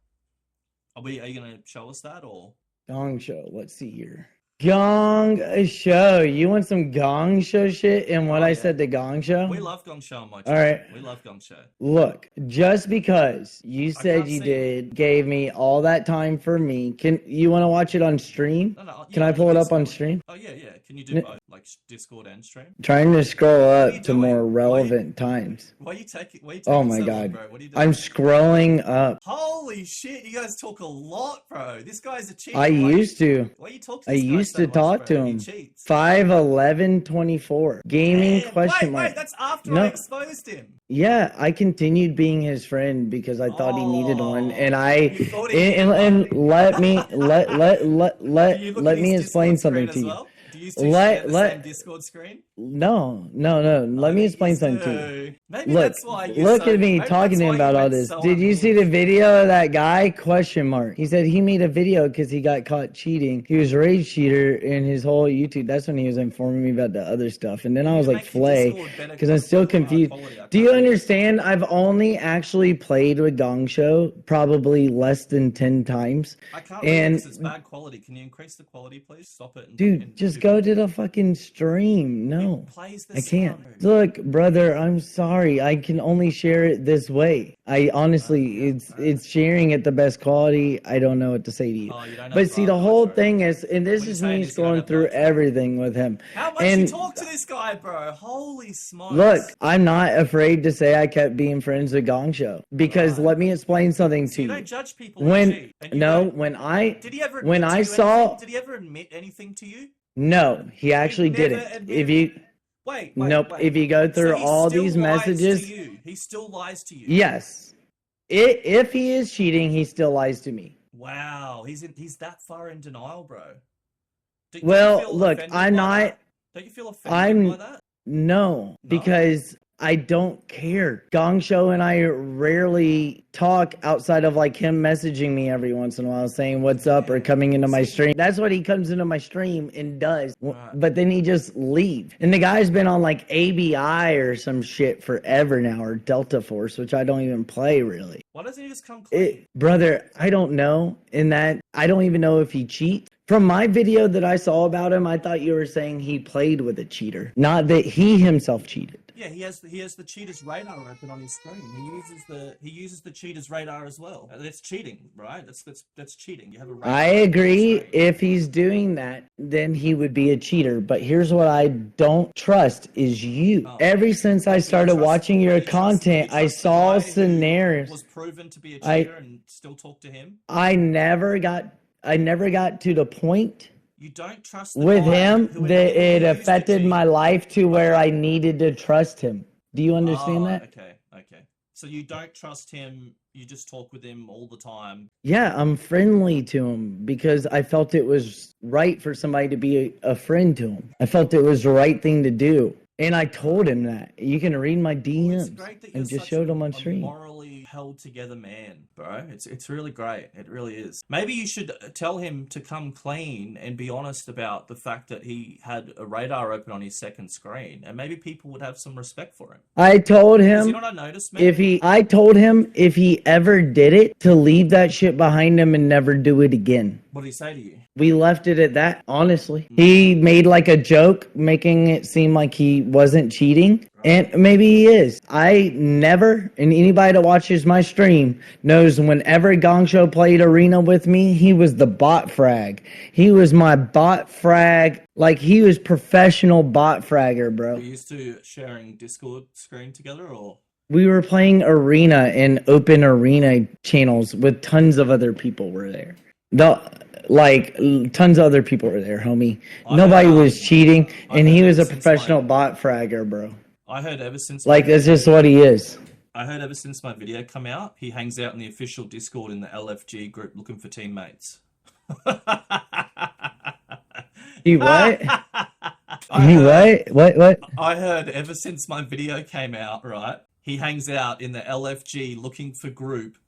Speaker 2: Are you going to show us that or?
Speaker 3: Gong Show. Let's see here. Gong Show. You want some Gong Show shit and what
Speaker 2: Oh,
Speaker 3: I
Speaker 2: yeah.
Speaker 3: said to Gong Show?
Speaker 2: We love Gong Show on my
Speaker 3: All
Speaker 2: channel.
Speaker 3: right.
Speaker 2: We love Gong Show.
Speaker 3: Look, just because you said
Speaker 2: can't
Speaker 3: you
Speaker 2: see
Speaker 3: did, gave me all that time for me. Can you want to watch it on stream?
Speaker 2: No,
Speaker 3: Can I pull it up on
Speaker 2: Discord.
Speaker 3: stream?
Speaker 2: Oh yeah. Can you do both, like Discord and stream?
Speaker 3: Trying to scroll
Speaker 2: are
Speaker 3: up
Speaker 2: you
Speaker 3: to
Speaker 2: doing?
Speaker 3: more
Speaker 2: Why are you-
Speaker 3: relevant times.
Speaker 2: Why you taking?
Speaker 3: Oh my
Speaker 2: so long,
Speaker 3: god.
Speaker 2: bro? What are you doing?
Speaker 3: I'm scrolling up.
Speaker 2: Holy shit! You guys talk a lot, bro. This guy's a cheater.
Speaker 3: I used to.
Speaker 2: Why you talk to
Speaker 3: I
Speaker 2: this guy
Speaker 3: used used to
Speaker 2: much,
Speaker 3: talk to
Speaker 2: bro. He
Speaker 3: him.
Speaker 2: cheats.
Speaker 3: 5'11", 24. Gaming
Speaker 2: Man,
Speaker 3: question mark.
Speaker 2: Wait, that's after
Speaker 3: No.
Speaker 2: I exposed him.
Speaker 3: Yeah, I continued being his friend because I thought he needed one, and
Speaker 2: You thought he needed
Speaker 3: and
Speaker 2: one.
Speaker 3: let me
Speaker 2: Do you look
Speaker 3: let
Speaker 2: at
Speaker 3: me
Speaker 2: his
Speaker 3: explain
Speaker 2: Discord
Speaker 3: something
Speaker 2: screen
Speaker 3: to
Speaker 2: as
Speaker 3: you.
Speaker 2: well? Do you two share the same
Speaker 3: Let
Speaker 2: Discord screen?
Speaker 3: no. Let me explain something to you.
Speaker 2: Maybe
Speaker 3: Look,
Speaker 2: that's why you
Speaker 3: look at me
Speaker 2: maybe
Speaker 3: talking
Speaker 2: that's
Speaker 3: to him
Speaker 2: why
Speaker 3: about
Speaker 2: you
Speaker 3: all
Speaker 2: went
Speaker 3: this.
Speaker 2: so
Speaker 3: Did you see the
Speaker 2: unhinged.
Speaker 3: video of that guy? Question mark. He said he made a video because he got caught cheating. He was a rage cheater in his whole YouTube. That's when he was informing me about the other stuff. And then I was like, flay, because I'm still confused. Do you understand? I've only actually played with Gong Show probably less than 10 times.
Speaker 2: I can't read
Speaker 3: And
Speaker 2: this. It's bad quality. Can you increase the quality, please? Stop it.
Speaker 3: dude, just go to the fucking stream. No,
Speaker 2: It plays the
Speaker 3: I can't.
Speaker 2: sound.
Speaker 3: Look, brother, I'm sorry. I can only share it this way. I honestly, it's sharing at the best quality. I don't know what to say to you.
Speaker 2: Oh, you don't
Speaker 3: But
Speaker 2: have
Speaker 3: see, the
Speaker 2: Bravo,
Speaker 3: whole
Speaker 2: bro.
Speaker 3: thing is, and this
Speaker 2: What you're
Speaker 3: is
Speaker 2: saying
Speaker 3: me
Speaker 2: is you don't
Speaker 3: scrolling
Speaker 2: have
Speaker 3: through
Speaker 2: Bravo.
Speaker 3: everything with him.
Speaker 2: How much you talk to this guy, bro? Holy smokes.
Speaker 3: Look, I'm not afraid to say I kept being friends with Gong Show because
Speaker 2: Right.
Speaker 3: let me explain something
Speaker 2: So
Speaker 3: to
Speaker 2: you
Speaker 3: you.
Speaker 2: don't judge people who cheat. And you don't- Did he ever admit
Speaker 3: when
Speaker 2: to
Speaker 3: I
Speaker 2: you
Speaker 3: saw
Speaker 2: anything? Did he ever admit anything to you?
Speaker 3: no, he actually
Speaker 2: never
Speaker 3: didn't.
Speaker 2: admitted
Speaker 3: If you
Speaker 2: Wait.
Speaker 3: nope, if you go through
Speaker 2: So he
Speaker 3: all
Speaker 2: still
Speaker 3: these
Speaker 2: lies
Speaker 3: messages,
Speaker 2: to you. He still lies to you.
Speaker 3: yes. If he is cheating, he still lies to me.
Speaker 2: Wow, he's that far in denial, bro. Don't you
Speaker 3: Well,
Speaker 2: feel
Speaker 3: look,
Speaker 2: offended
Speaker 3: I'm
Speaker 2: by
Speaker 3: not.
Speaker 2: that? Don't you feel offended by that?
Speaker 3: No, because I don't care. Gong Show and I rarely talk outside of like him messaging me every once in a while saying what's up or coming into my stream. That's what he comes into my stream and does. But then he just leave. And the guy's been on like ABI or some shit forever now, or Delta Force, which I don't even play really.
Speaker 2: Why doesn't he just come clean?
Speaker 3: Brother, I don't know. In that, I don't even know if he cheats. From my video that I saw about him, I thought you were saying he played with a cheater, not that he himself cheated.
Speaker 2: Yeah, he has the cheater's radar open on his screen. He uses the cheater's radar as well. That's cheating, right? That's cheating. You have a radar
Speaker 3: I
Speaker 2: open on your
Speaker 3: agree.
Speaker 2: screen.
Speaker 3: If he's doing that, then he would be a cheater. But here's what I don't trust is you. Ever since I started watching your content, I saw scenarios.
Speaker 2: Was proven to be a cheater and still talk to him.
Speaker 3: I never got to the point
Speaker 2: You don't trust the
Speaker 3: with
Speaker 2: guy
Speaker 3: him
Speaker 2: who
Speaker 3: that it
Speaker 2: used to
Speaker 3: affected
Speaker 2: cheat.
Speaker 3: my life to where I needed to trust him. Do you understand that?
Speaker 2: Okay. So you don't trust him. You just talk with him all the time.
Speaker 3: Yeah, I'm friendly to him because I felt it was right for somebody to be a friend to him. I felt it was the right thing to do. And I told him that. You can read my DMs and just showed him on stream.
Speaker 2: Morally held together man, bro. It's really great. It really is. Maybe you should tell him to come clean and be honest about the fact that he had a radar open on his second screen, and maybe people would have some respect for him.
Speaker 3: I told him
Speaker 2: You know what I noticed, man?
Speaker 3: I told him if he ever did it to leave that shit behind him and never do it again.
Speaker 2: What did he say to you?
Speaker 3: We left it at that, honestly. He made like a joke, making it seem like he wasn't cheating. And maybe he is. I never, and anybody that watches my stream knows whenever Gong Show played Arena with me, he was the bot frag. He was my bot frag. Like, he was professional bot fragger, bro.
Speaker 2: Were you used to sharing Discord screen together, or?
Speaker 3: We were playing Arena in open Arena channels with tons of other people were there. Tons of other people were there, homie. Nobody was cheating, and he was a professional bot fragger, bro.
Speaker 2: I heard ever since
Speaker 3: that's just what he is.
Speaker 2: I heard ever since my video come out, he hangs out in the official Discord in the LFG group looking for teammates.
Speaker 3: He what? What?
Speaker 2: I heard ever since my video came out, right? He hangs out in the LFG looking for group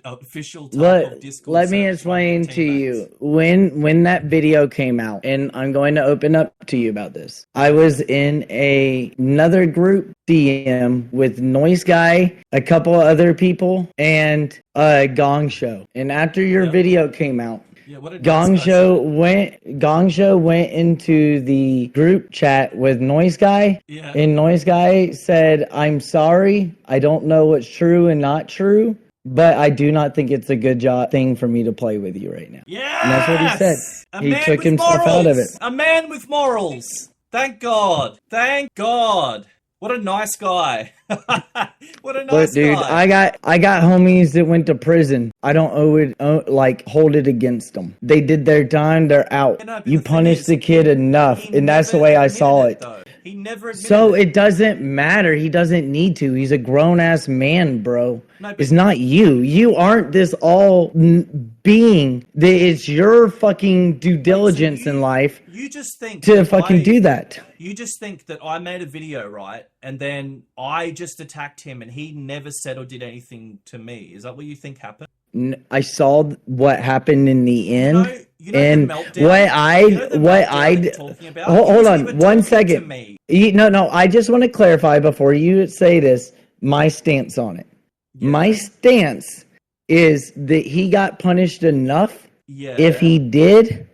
Speaker 2: official Tarkov Discord.
Speaker 3: Let me explain to you when that video came out, and I'm going to open up to you about this. I was in another group DM with Noise Guy, a couple other people, and Gong Show. And after your video came out, Gong Show went into the group chat with Noise Guy, and Noise Guy said, "I'm sorry, I don't know what's true and not true, but I do not think it's a good thing for me to play with you right now."
Speaker 2: Yeah,
Speaker 3: and that's what he said. He took himself out of it.
Speaker 2: A man with morals. Thank God. Thank God. What a nice guy. What a nice
Speaker 3: Look, dude,
Speaker 2: guy.
Speaker 3: I got homies that went to prison. I don't hold it against them. They did their time. They're out.
Speaker 2: Yeah, no, but
Speaker 3: You
Speaker 2: the thing
Speaker 3: punished
Speaker 2: is,
Speaker 3: the kid enough,
Speaker 2: he
Speaker 3: and that's the
Speaker 2: never
Speaker 3: way I
Speaker 2: admitted
Speaker 3: saw it.
Speaker 2: though. He never admitted
Speaker 3: So
Speaker 2: it.
Speaker 3: it doesn't matter. He doesn't need to. He's a grown ass man, bro.
Speaker 2: No, but-
Speaker 3: It's not you. You aren't this all being. It's your fucking due diligence in life
Speaker 2: You just think
Speaker 3: to
Speaker 2: that
Speaker 3: fucking do that.
Speaker 2: You just think that I made a video, right? And then I just attacked him and he never said or did anything to me. Is that what you think happened?
Speaker 3: I saw what happened in the end.
Speaker 2: You know
Speaker 3: And
Speaker 2: the meltdown?
Speaker 3: what I
Speaker 2: you're talking about?
Speaker 3: hold
Speaker 2: He wasn't
Speaker 3: on
Speaker 2: even
Speaker 3: one
Speaker 2: talking to
Speaker 3: second.
Speaker 2: me.
Speaker 3: No, I just want to clarify before you say this, my stance on it.
Speaker 2: Yeah.
Speaker 3: My stance is that he got punished enough
Speaker 2: Yeah.
Speaker 3: if he did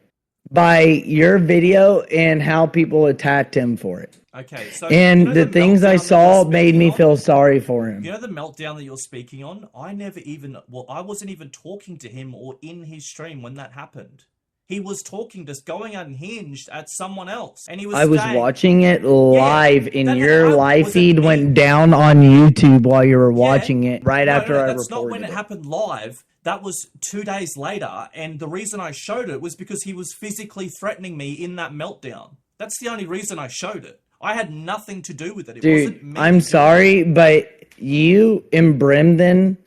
Speaker 3: by your video and how people attacked him for it.
Speaker 2: Okay, so
Speaker 3: And
Speaker 2: you know
Speaker 3: the things I
Speaker 2: meltdown that
Speaker 3: saw
Speaker 2: you're
Speaker 3: made me
Speaker 2: speaking
Speaker 3: feel
Speaker 2: on?
Speaker 3: sorry for him.
Speaker 2: You know the meltdown that you're speaking on? I wasn't even talking to him or in his stream when that happened. He was talking, just going unhinged at someone else, and he was.
Speaker 3: I was
Speaker 2: saying,
Speaker 3: watching it live, and
Speaker 2: that
Speaker 3: your
Speaker 2: happened.
Speaker 3: live
Speaker 2: Was it
Speaker 3: feed
Speaker 2: me?
Speaker 3: went down on YouTube while you were watching it. Right
Speaker 2: No,
Speaker 3: after I
Speaker 2: that's not
Speaker 3: reported
Speaker 2: when it
Speaker 3: it.
Speaker 2: happened live. That was 2 days later, and the reason I showed it was because he was physically threatening me in that meltdown. That's the only reason I showed it. I had nothing to do with it. It wasn't
Speaker 3: Dude,
Speaker 2: me.
Speaker 3: I'm sorry, but you and Brimden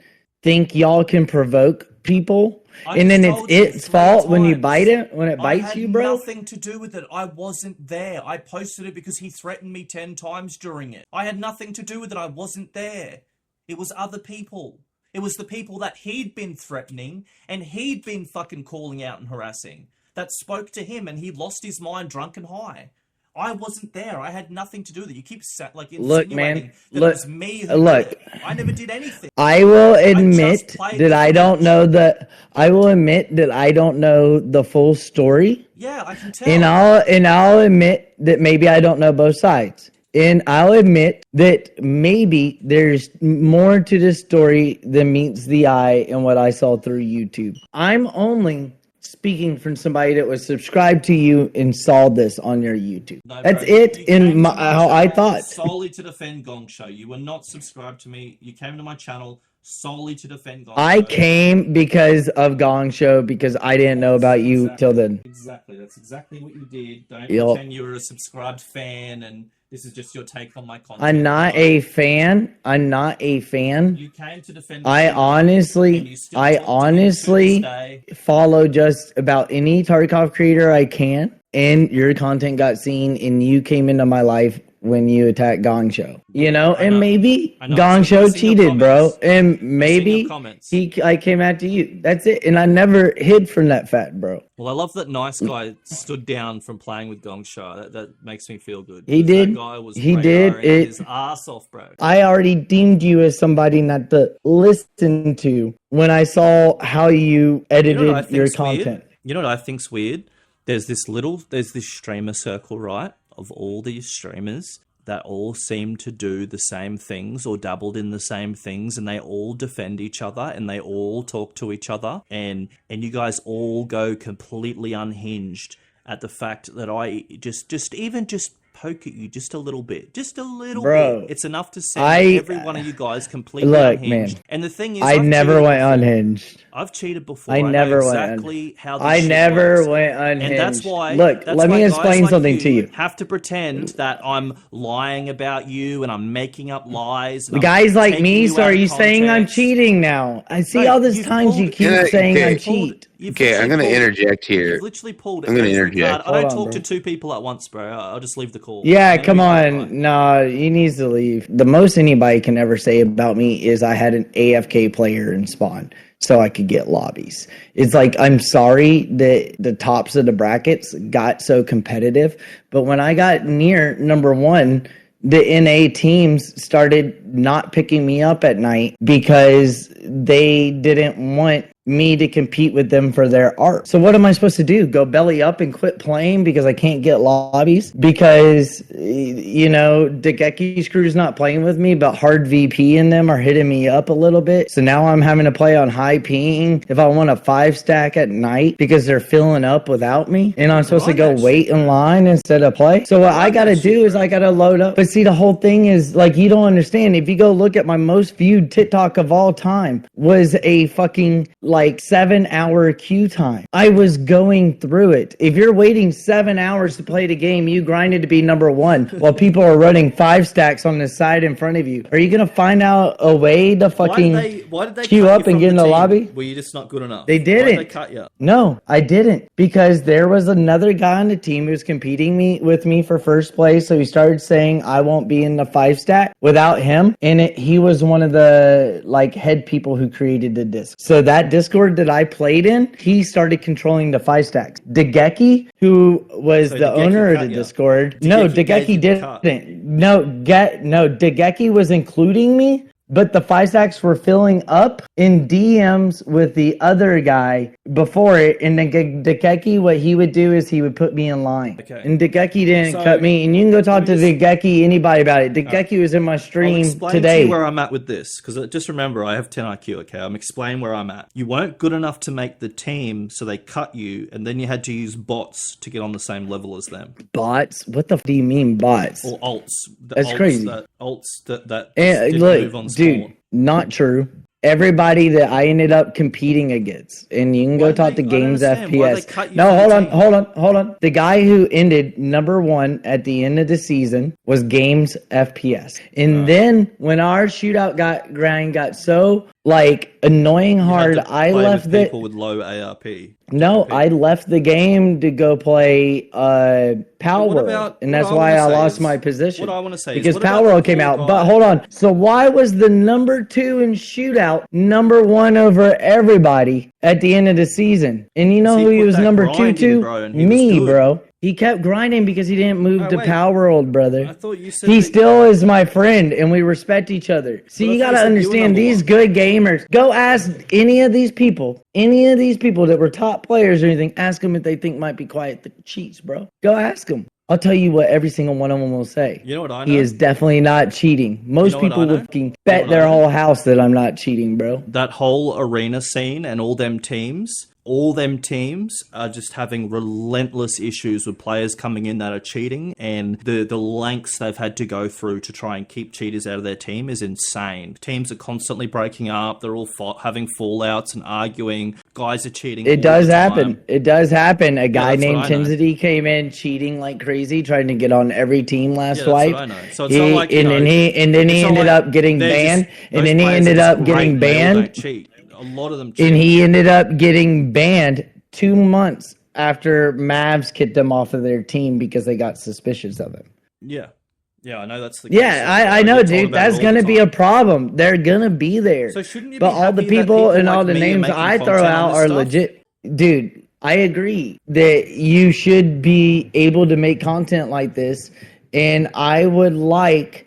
Speaker 3: think y'all can provoke people,
Speaker 2: I
Speaker 3: and then
Speaker 2: just
Speaker 3: it's
Speaker 2: told you
Speaker 3: its
Speaker 2: 3
Speaker 3: fault when you
Speaker 2: times.
Speaker 3: bite it, when it
Speaker 2: I
Speaker 3: bites
Speaker 2: had
Speaker 3: you, bro.
Speaker 2: nothing to do with it. I wasn't there. I posted it because he threatened me 10 times during it. I had nothing to do with it. I wasn't there. It was other people. It was the people that he'd been threatening and he'd been fucking calling out and harassing that spoke to him, and he lost his mind drunk and high. I wasn't there. I had nothing to do with it. You keep insinuating
Speaker 3: Look, man,
Speaker 2: that
Speaker 3: look,
Speaker 2: it was me who
Speaker 3: look.
Speaker 2: did it. I never did anything.
Speaker 3: I will
Speaker 2: just
Speaker 3: admit
Speaker 2: played
Speaker 3: that
Speaker 2: the
Speaker 3: I don't
Speaker 2: footage.
Speaker 3: know the. I will admit that I don't know the full story,
Speaker 2: Yeah, I can tell.
Speaker 3: and I'll admit that maybe I don't know both sides. And I'll admit that maybe there's more to this story than meets the eye and what I saw through YouTube. I'm only speaking from somebody that was subscribed to you and saw this on your YouTube.
Speaker 2: No,
Speaker 3: That's
Speaker 2: bro,
Speaker 3: it
Speaker 2: you
Speaker 3: in
Speaker 2: came
Speaker 3: my,
Speaker 2: to
Speaker 3: how I
Speaker 2: channel
Speaker 3: thought.
Speaker 2: solely to defend Gong Show. You were not subscribed to me. You came to my channel solely to defend Gong
Speaker 3: I
Speaker 2: Show.
Speaker 3: came because of Gong Show because I didn't know about you till then.
Speaker 2: Exactly. That's exactly what you did. Don't
Speaker 3: Yep.
Speaker 2: pretend you were a subscribed fan and this is just your take on my content.
Speaker 3: I'm not
Speaker 2: No.
Speaker 3: a fan. I'm not a fan.
Speaker 2: You came to defend.
Speaker 3: I
Speaker 2: the channel, and
Speaker 3: honestly,
Speaker 2: you still talk to him to this day.
Speaker 3: follow just about any Tarkov creator I can, and your content got seen, and you came into my life when you attacked Gong Show. You know,
Speaker 2: I
Speaker 3: and
Speaker 2: know.
Speaker 3: maybe
Speaker 2: I know.
Speaker 3: Gong
Speaker 2: I've
Speaker 3: Show
Speaker 2: seen your
Speaker 3: cheated, bro,
Speaker 2: comments.
Speaker 3: and
Speaker 2: I've seen
Speaker 3: maybe
Speaker 2: your comments.
Speaker 3: I came after you. That's it, and I never hid from that fact, bro.
Speaker 2: Well, I love that nice guy stood down from playing with Gong Show. That makes me feel good.
Speaker 3: He
Speaker 2: 'Cause
Speaker 3: did.
Speaker 2: That guy was
Speaker 3: He did.
Speaker 2: his ass off, bro.
Speaker 3: I already deemed you as somebody not to listen to when I saw how you edited
Speaker 2: You know what I
Speaker 3: your
Speaker 2: think's weird?
Speaker 3: content.
Speaker 2: You know what I think's weird? There's this streamer circle, right? Of all these streamers that all seem to do the same things or dabbled in the same things, and they all defend each other and they all talk to each other, and you guys all go completely unhinged at the fact that I just poke at you just a little bit.
Speaker 3: Bro,
Speaker 2: bit. It's enough to send
Speaker 3: I-
Speaker 2: every one of you guys completely
Speaker 3: Look,
Speaker 2: unhinged.
Speaker 3: man,
Speaker 2: And the thing is,
Speaker 3: I
Speaker 2: I've
Speaker 3: never
Speaker 2: cheated
Speaker 3: went
Speaker 2: before.
Speaker 3: unhinged.
Speaker 2: I've cheated before.
Speaker 3: I
Speaker 2: know
Speaker 3: never went
Speaker 2: exactly how this
Speaker 3: I
Speaker 2: shit
Speaker 3: never
Speaker 2: works.
Speaker 3: went unhinged.
Speaker 2: And that's why.
Speaker 3: Look, let me
Speaker 2: guys
Speaker 3: explain
Speaker 2: like
Speaker 3: something to you.
Speaker 2: Have to pretend that I'm lying about you and I'm making up lies. And I'm
Speaker 3: Guys like
Speaker 2: taking
Speaker 3: me,
Speaker 2: you
Speaker 3: so
Speaker 2: out
Speaker 3: are
Speaker 2: of
Speaker 3: you saying I'm
Speaker 2: context.
Speaker 3: cheating now? I see
Speaker 2: No,
Speaker 3: all these
Speaker 2: you've
Speaker 3: times you
Speaker 2: pulled-
Speaker 3: keep
Speaker 4: Yeah,
Speaker 3: saying
Speaker 4: okay.
Speaker 3: I cheat.
Speaker 2: You've
Speaker 4: I'm going to
Speaker 2: literally pulled-
Speaker 4: interject here.
Speaker 2: You've literally pulled.
Speaker 4: I'm gonna
Speaker 2: every
Speaker 4: interject.
Speaker 2: card. I
Speaker 3: Hold
Speaker 2: don't
Speaker 3: on,
Speaker 2: talk
Speaker 3: bro.
Speaker 2: to two people at once, bro. I'll just leave the call.
Speaker 3: Yeah,
Speaker 2: I'm
Speaker 3: come
Speaker 2: gonna be that guy.
Speaker 3: on. No, he needs to leave. The most anybody can ever say about me is I had an AFK player in spawn so I could get lobbies. It's like, I'm sorry that the tops of the brackets got so competitive, but when I got near number one, the NA teams started not picking me up at night because they didn't want me to compete with them for their art. So what am I supposed to do? Go belly up and quit playing because I can't get lobbies? Because, you know, Degeki Screw's not playing with me, but Hard VP and them are hitting me up a little bit. So now I'm having to play on high ping if I want a 5-stack at night because they're filling up without me. And I'm supposed to go wait in line instead of play. So what I got to do is I got to load up. But see, the whole thing is, like, you don't understand. If you go look at my most viewed TikTok of all time was a fucking, like, 7-hour queue time. I was going through it. If you're waiting 7 hours to play the game, you grinded to be number 1 while people are running 5 stacks on the side in front of you. Are you going to find out a way to fucking
Speaker 2: why did they
Speaker 3: queue up and get in the lobby?
Speaker 2: Were you just not good enough?
Speaker 3: They didn't.
Speaker 2: Why did they cut you?
Speaker 3: No, I didn't, because there was another guy on the team who was competing with me for first place. So he started saying I won't be in the 5-stack without him, and he was one of the like head people who created the disc. So that Discord that I played in, he started controlling the 5-stacks. Degeki, who was the owner of the Discord, no, Degeki didn't. No, Degeki was including me. But the 5-stacks were filling up in DMs with the other guy before it. And then Degeki, what he would do is he would put me in line. Okay. And Degeki didn't cut me. And you can go talk to Degeki, anybody about it. Degeki was in my stream today.
Speaker 2: To you where I'm at with this. Because just remember, I have 10 IQ, okay? I'm explaining where I'm at. You weren't good enough to make the team, so they cut you. And then you had to use bots to get on the same level as them.
Speaker 3: Bots? What the f*** do you mean bots?
Speaker 2: Or alts.
Speaker 3: That's crazy.
Speaker 2: Alts that
Speaker 3: and, look, on dude, not true. Everybody that I ended up competing against, and you can go talk to Games FPS. No, hold on. The guy who ended number 1 at the end of the season was Games FPS. And then when our shootout grind got so like annoying hard, I left the
Speaker 2: people with low ARP.
Speaker 3: No, I left the game to go play Power World, and that's why I lost my position.
Speaker 2: What I want to say
Speaker 3: because Power World came out. But hold on, so why was the number 2 in shootout number 1 over everybody at the end of the season? And you know who he was number 2 to? Me, bro. He kept grinding because he didn't move to Power World, brother.
Speaker 2: I thought you said
Speaker 3: he still is my friend, and we respect each other. See, you gotta understand, these good gamers. Go ask any of these people that were top players or anything. Ask them if they think might be quiet the cheats, bro. Go ask them. I'll tell you what every single one of them will say.
Speaker 2: You know what I know?
Speaker 3: He is definitely not cheating. Most people would fucking bet their whole house that I'm not cheating, bro.
Speaker 2: That whole arena scene and all them teams are just having relentless issues with players coming in that are cheating, and the lengths they've had to go through to try and keep cheaters out of their team is insane. Teams are constantly breaking up. They're all having fallouts and arguing. Guys are cheating.
Speaker 3: It does happen. It does happen. A guy named Tensity came in cheating like crazy, trying to get on every team last wipe.
Speaker 2: That's what I know. So it's not like,
Speaker 3: and then he ended up getting banned. And then he ended up getting banned.
Speaker 2: A lot of them cheat.
Speaker 3: And he ended up getting banned 2 months after Mavs kicked him off of their team because they got suspicious of him.
Speaker 2: Yeah, I know that's the
Speaker 3: case. Yeah, I know, dude. That's going to be a problem. They're going to be there.
Speaker 2: So shouldn't you
Speaker 3: but
Speaker 2: be
Speaker 3: all the people and all the names I throw out are legit. Dude, I agree that you should be able to make content like this. And I would like,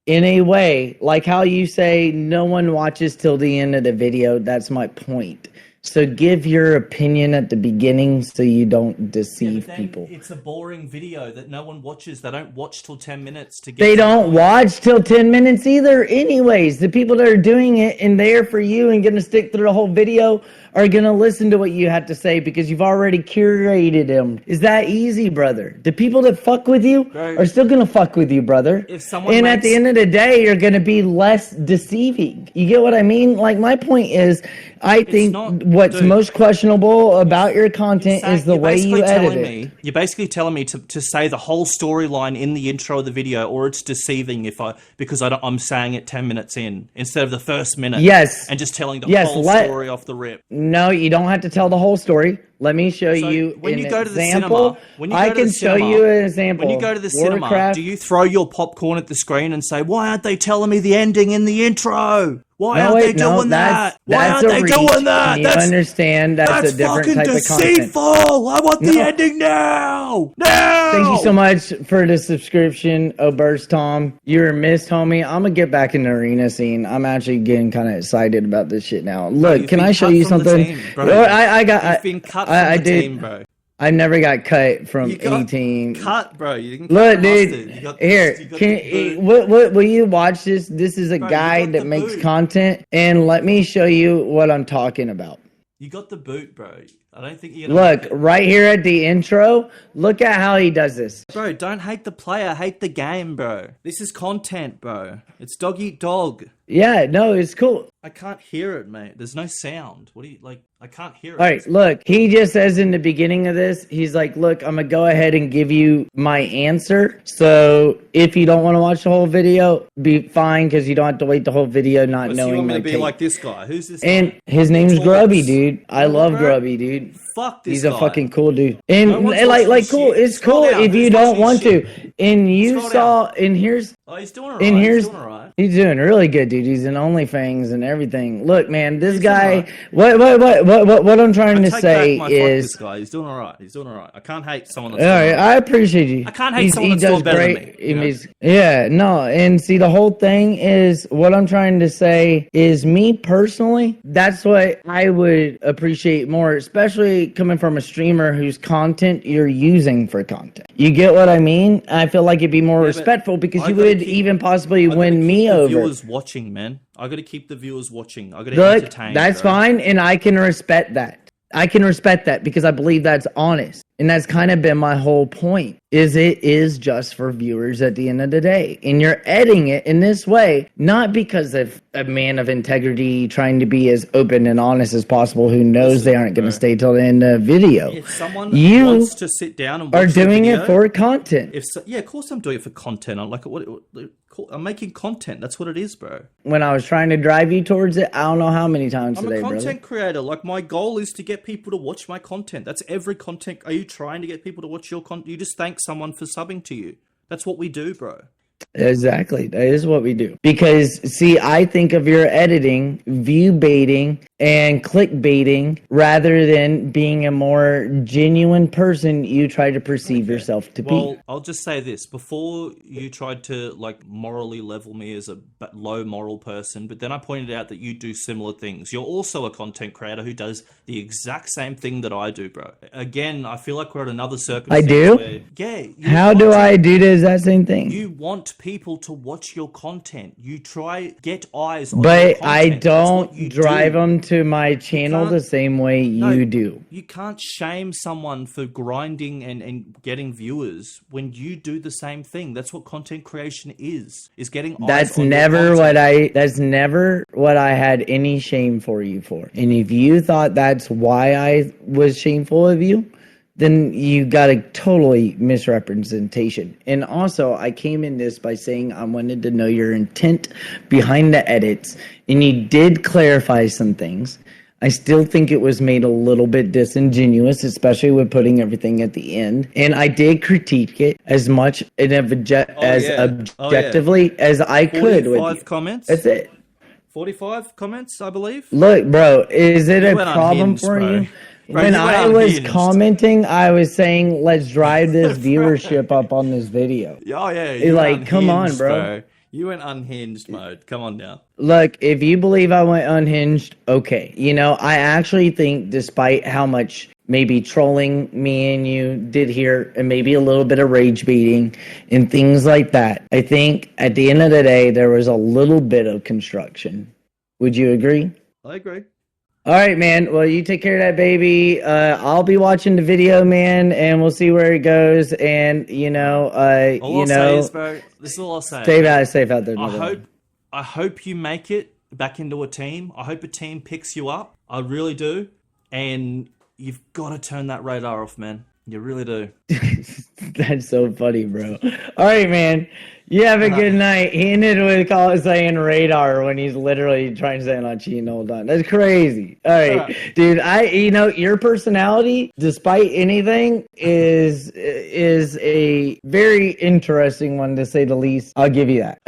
Speaker 3: in a way, like how you say no one watches till the end of the video. That's my point. So give your opinion at the beginning so you don't deceive people.
Speaker 2: It's a boring video that no one watches. They don't watch till 10 minutes to get.
Speaker 3: They don't watch till 10 minutes either. Anyways, the people that are doing it and there for you and gonna stick through the whole video are gonna listen to what you have to say because you've already curated them. Is that easy, brother? The people that fuck with you are still gonna fuck with you, brother. And at the end of the day, you're gonna be less deceiving. You get what I mean? Like, my point is, I think what's most questionable about your content is the way you edit it.
Speaker 2: You're basically telling me to say the whole storyline in the intro of the video, or it's deceiving because I'm saying it 10 minutes in instead of the first minute.
Speaker 3: Yes.
Speaker 2: And just telling the whole story off the rip.
Speaker 3: No, you don't have to tell the whole story. Let me show you an example. I can show you an example.
Speaker 2: When you go to the cinema, do you throw your popcorn at the screen and say, "Why aren't they telling me the ending in the intro?" Why aren't they doing that? Why aren't they doing that?
Speaker 3: You understand that's a different
Speaker 2: fucking
Speaker 3: type of content.
Speaker 2: deceitful. I want the ending now. Now.
Speaker 3: Thank you so much for the subscription, Oberst Tom. You're missed, homie. I'm gonna get back in the arena scene. I'm actually getting kind of excited about this shit now. Look, can I show you something? I've
Speaker 2: been cut from the team, bro.
Speaker 3: I never got cut from any team.
Speaker 2: Cut, bro. You didn't
Speaker 3: look, dude. Will you watch this? This is a guy that makes content, and let me show you what I'm talking about.
Speaker 2: You got the boot, bro. I don't think you're gonna
Speaker 3: look right here at the intro. Look at how he does this,
Speaker 2: bro. Don't hate the player, hate the game, bro. This is content, bro. It's dog eat dog.
Speaker 3: Yeah, no, it's cool.
Speaker 2: I can't hear it, mate. There's no sound. What do you like? I can't hear it.
Speaker 3: All right, look. He just says in the beginning of this, he's like, "Look, I'm gonna go ahead and give you my answer. So if you don't want to watch the whole video, be fine because you don't have to wait the whole video not knowing."
Speaker 2: You want me to
Speaker 3: my
Speaker 2: be like this guy? Who's this?
Speaker 3: And his name's Grubby, dude. I love Grubby, dude.
Speaker 2: Fuck this
Speaker 3: He's
Speaker 2: guy.
Speaker 3: a fucking cool dude. And like cool. It's cool if you don't want to. And you saw, and here's.
Speaker 2: Oh, he's doing alright. He's doing alright.
Speaker 3: He's doing really good, dude. He's in OnlyFans and everything. Look, man, this guy. What I'm trying to say is,
Speaker 2: this guy. He's doing alright. He's doing alright. I can't hate someone that's.
Speaker 3: All right, I appreciate you.
Speaker 2: I can't hate someone that's doing better than me. You know?
Speaker 3: Yeah, no, and see, the whole thing is what I'm trying to say is me personally. That's what I would appreciate more, especially coming from a streamer whose content you're using for content. You get what I mean? I feel like it'd be more respectful because you would even possibly win me over.
Speaker 2: Viewers watching, man. I got to keep the viewers watching. I got to entertain.
Speaker 3: That's fine, and I can respect that. I can respect that because I believe that's honest. And that's kind of been my whole point, is it is just for viewers at the end of the day. And you're editing it in this way, not because of a man of integrity trying to be as open and honest as possible who knows they aren't going to stay till the end of the video.
Speaker 2: If someone wants to sit down and watch
Speaker 3: are doing
Speaker 2: the video,
Speaker 3: it for content.
Speaker 2: Yeah, of course I'm doing it for content. I'm making content. That's what it is, bro.
Speaker 3: When I was trying to drive you towards it, I don't know how many times today,
Speaker 2: I'm a content creator. Like, my goal is to get people to watch my content. That's every content. Are you trying to get people to watch your content? You just thank someone for subbing to you. That's what we do, bro.
Speaker 3: Exactly. That is what we do. Because, see, I think of your editing, view baiting, and clickbaiting rather than being a more genuine person you try to perceive yourself to be.
Speaker 2: Well, I'll just say this. Before you tried to, like, morally level me as a low moral person, but then I pointed out that you do similar things. You're also a content creator who does the exact same thing that I do, bro. Again, I feel like we're at another circumstance.
Speaker 3: I do?
Speaker 2: Where, yeah.
Speaker 3: How do I do the exact same thing?
Speaker 2: You want people to watch your content. You try get eyes on your content.
Speaker 3: But I don't drive them to my channel the same way you do.
Speaker 2: You can't shame someone for grinding and getting viewers when you do the same thing. That's what content creation is getting eyes
Speaker 3: That's
Speaker 2: on
Speaker 3: never
Speaker 2: your content.
Speaker 3: that's never what I had any shame for you for. And if you thought that's why I was shameful of you, then you got a totally misrepresentation. And also, I came in this by saying I wanted to know your intent behind the edits, and you did clarify some things. I still think it was made a little bit disingenuous, especially with putting everything at the end. And I did critique it as much objectively as I could.
Speaker 2: 45 comments?
Speaker 3: That's it.
Speaker 2: 45 comments, I believe?
Speaker 3: Look, bro, is it a problem for you? When I was commenting, I was saying, let's drive this viewership up on this video.
Speaker 2: Oh, yeah.
Speaker 3: Like, come on, bro.
Speaker 2: You went unhinged mode. Come on now.
Speaker 3: Look, if you believe I went unhinged, okay. You know, I actually think despite how much maybe trolling me and you did here and maybe a little bit of rage baiting and things like that, I think at the end of the day, there was a little bit of construction. Would you agree?
Speaker 2: I agree.
Speaker 3: All right, man. Well, you take care of that baby. I'll be watching the video, man, and we'll see where it goes. And
Speaker 2: all I'll say is, bro, this is all I'll say.
Speaker 3: Safe out there.
Speaker 2: I hope you make it back into a team. I hope a team picks you up. I really do. And you've got to turn that radar off, man. You really do.
Speaker 3: That's so funny, bro. All right, man. You have a good night. He ended with saying radar when he's literally trying to say not cheating the whole time. That's crazy. All right, dude. Your personality, despite anything, is a very interesting one to say the least. I'll give you that.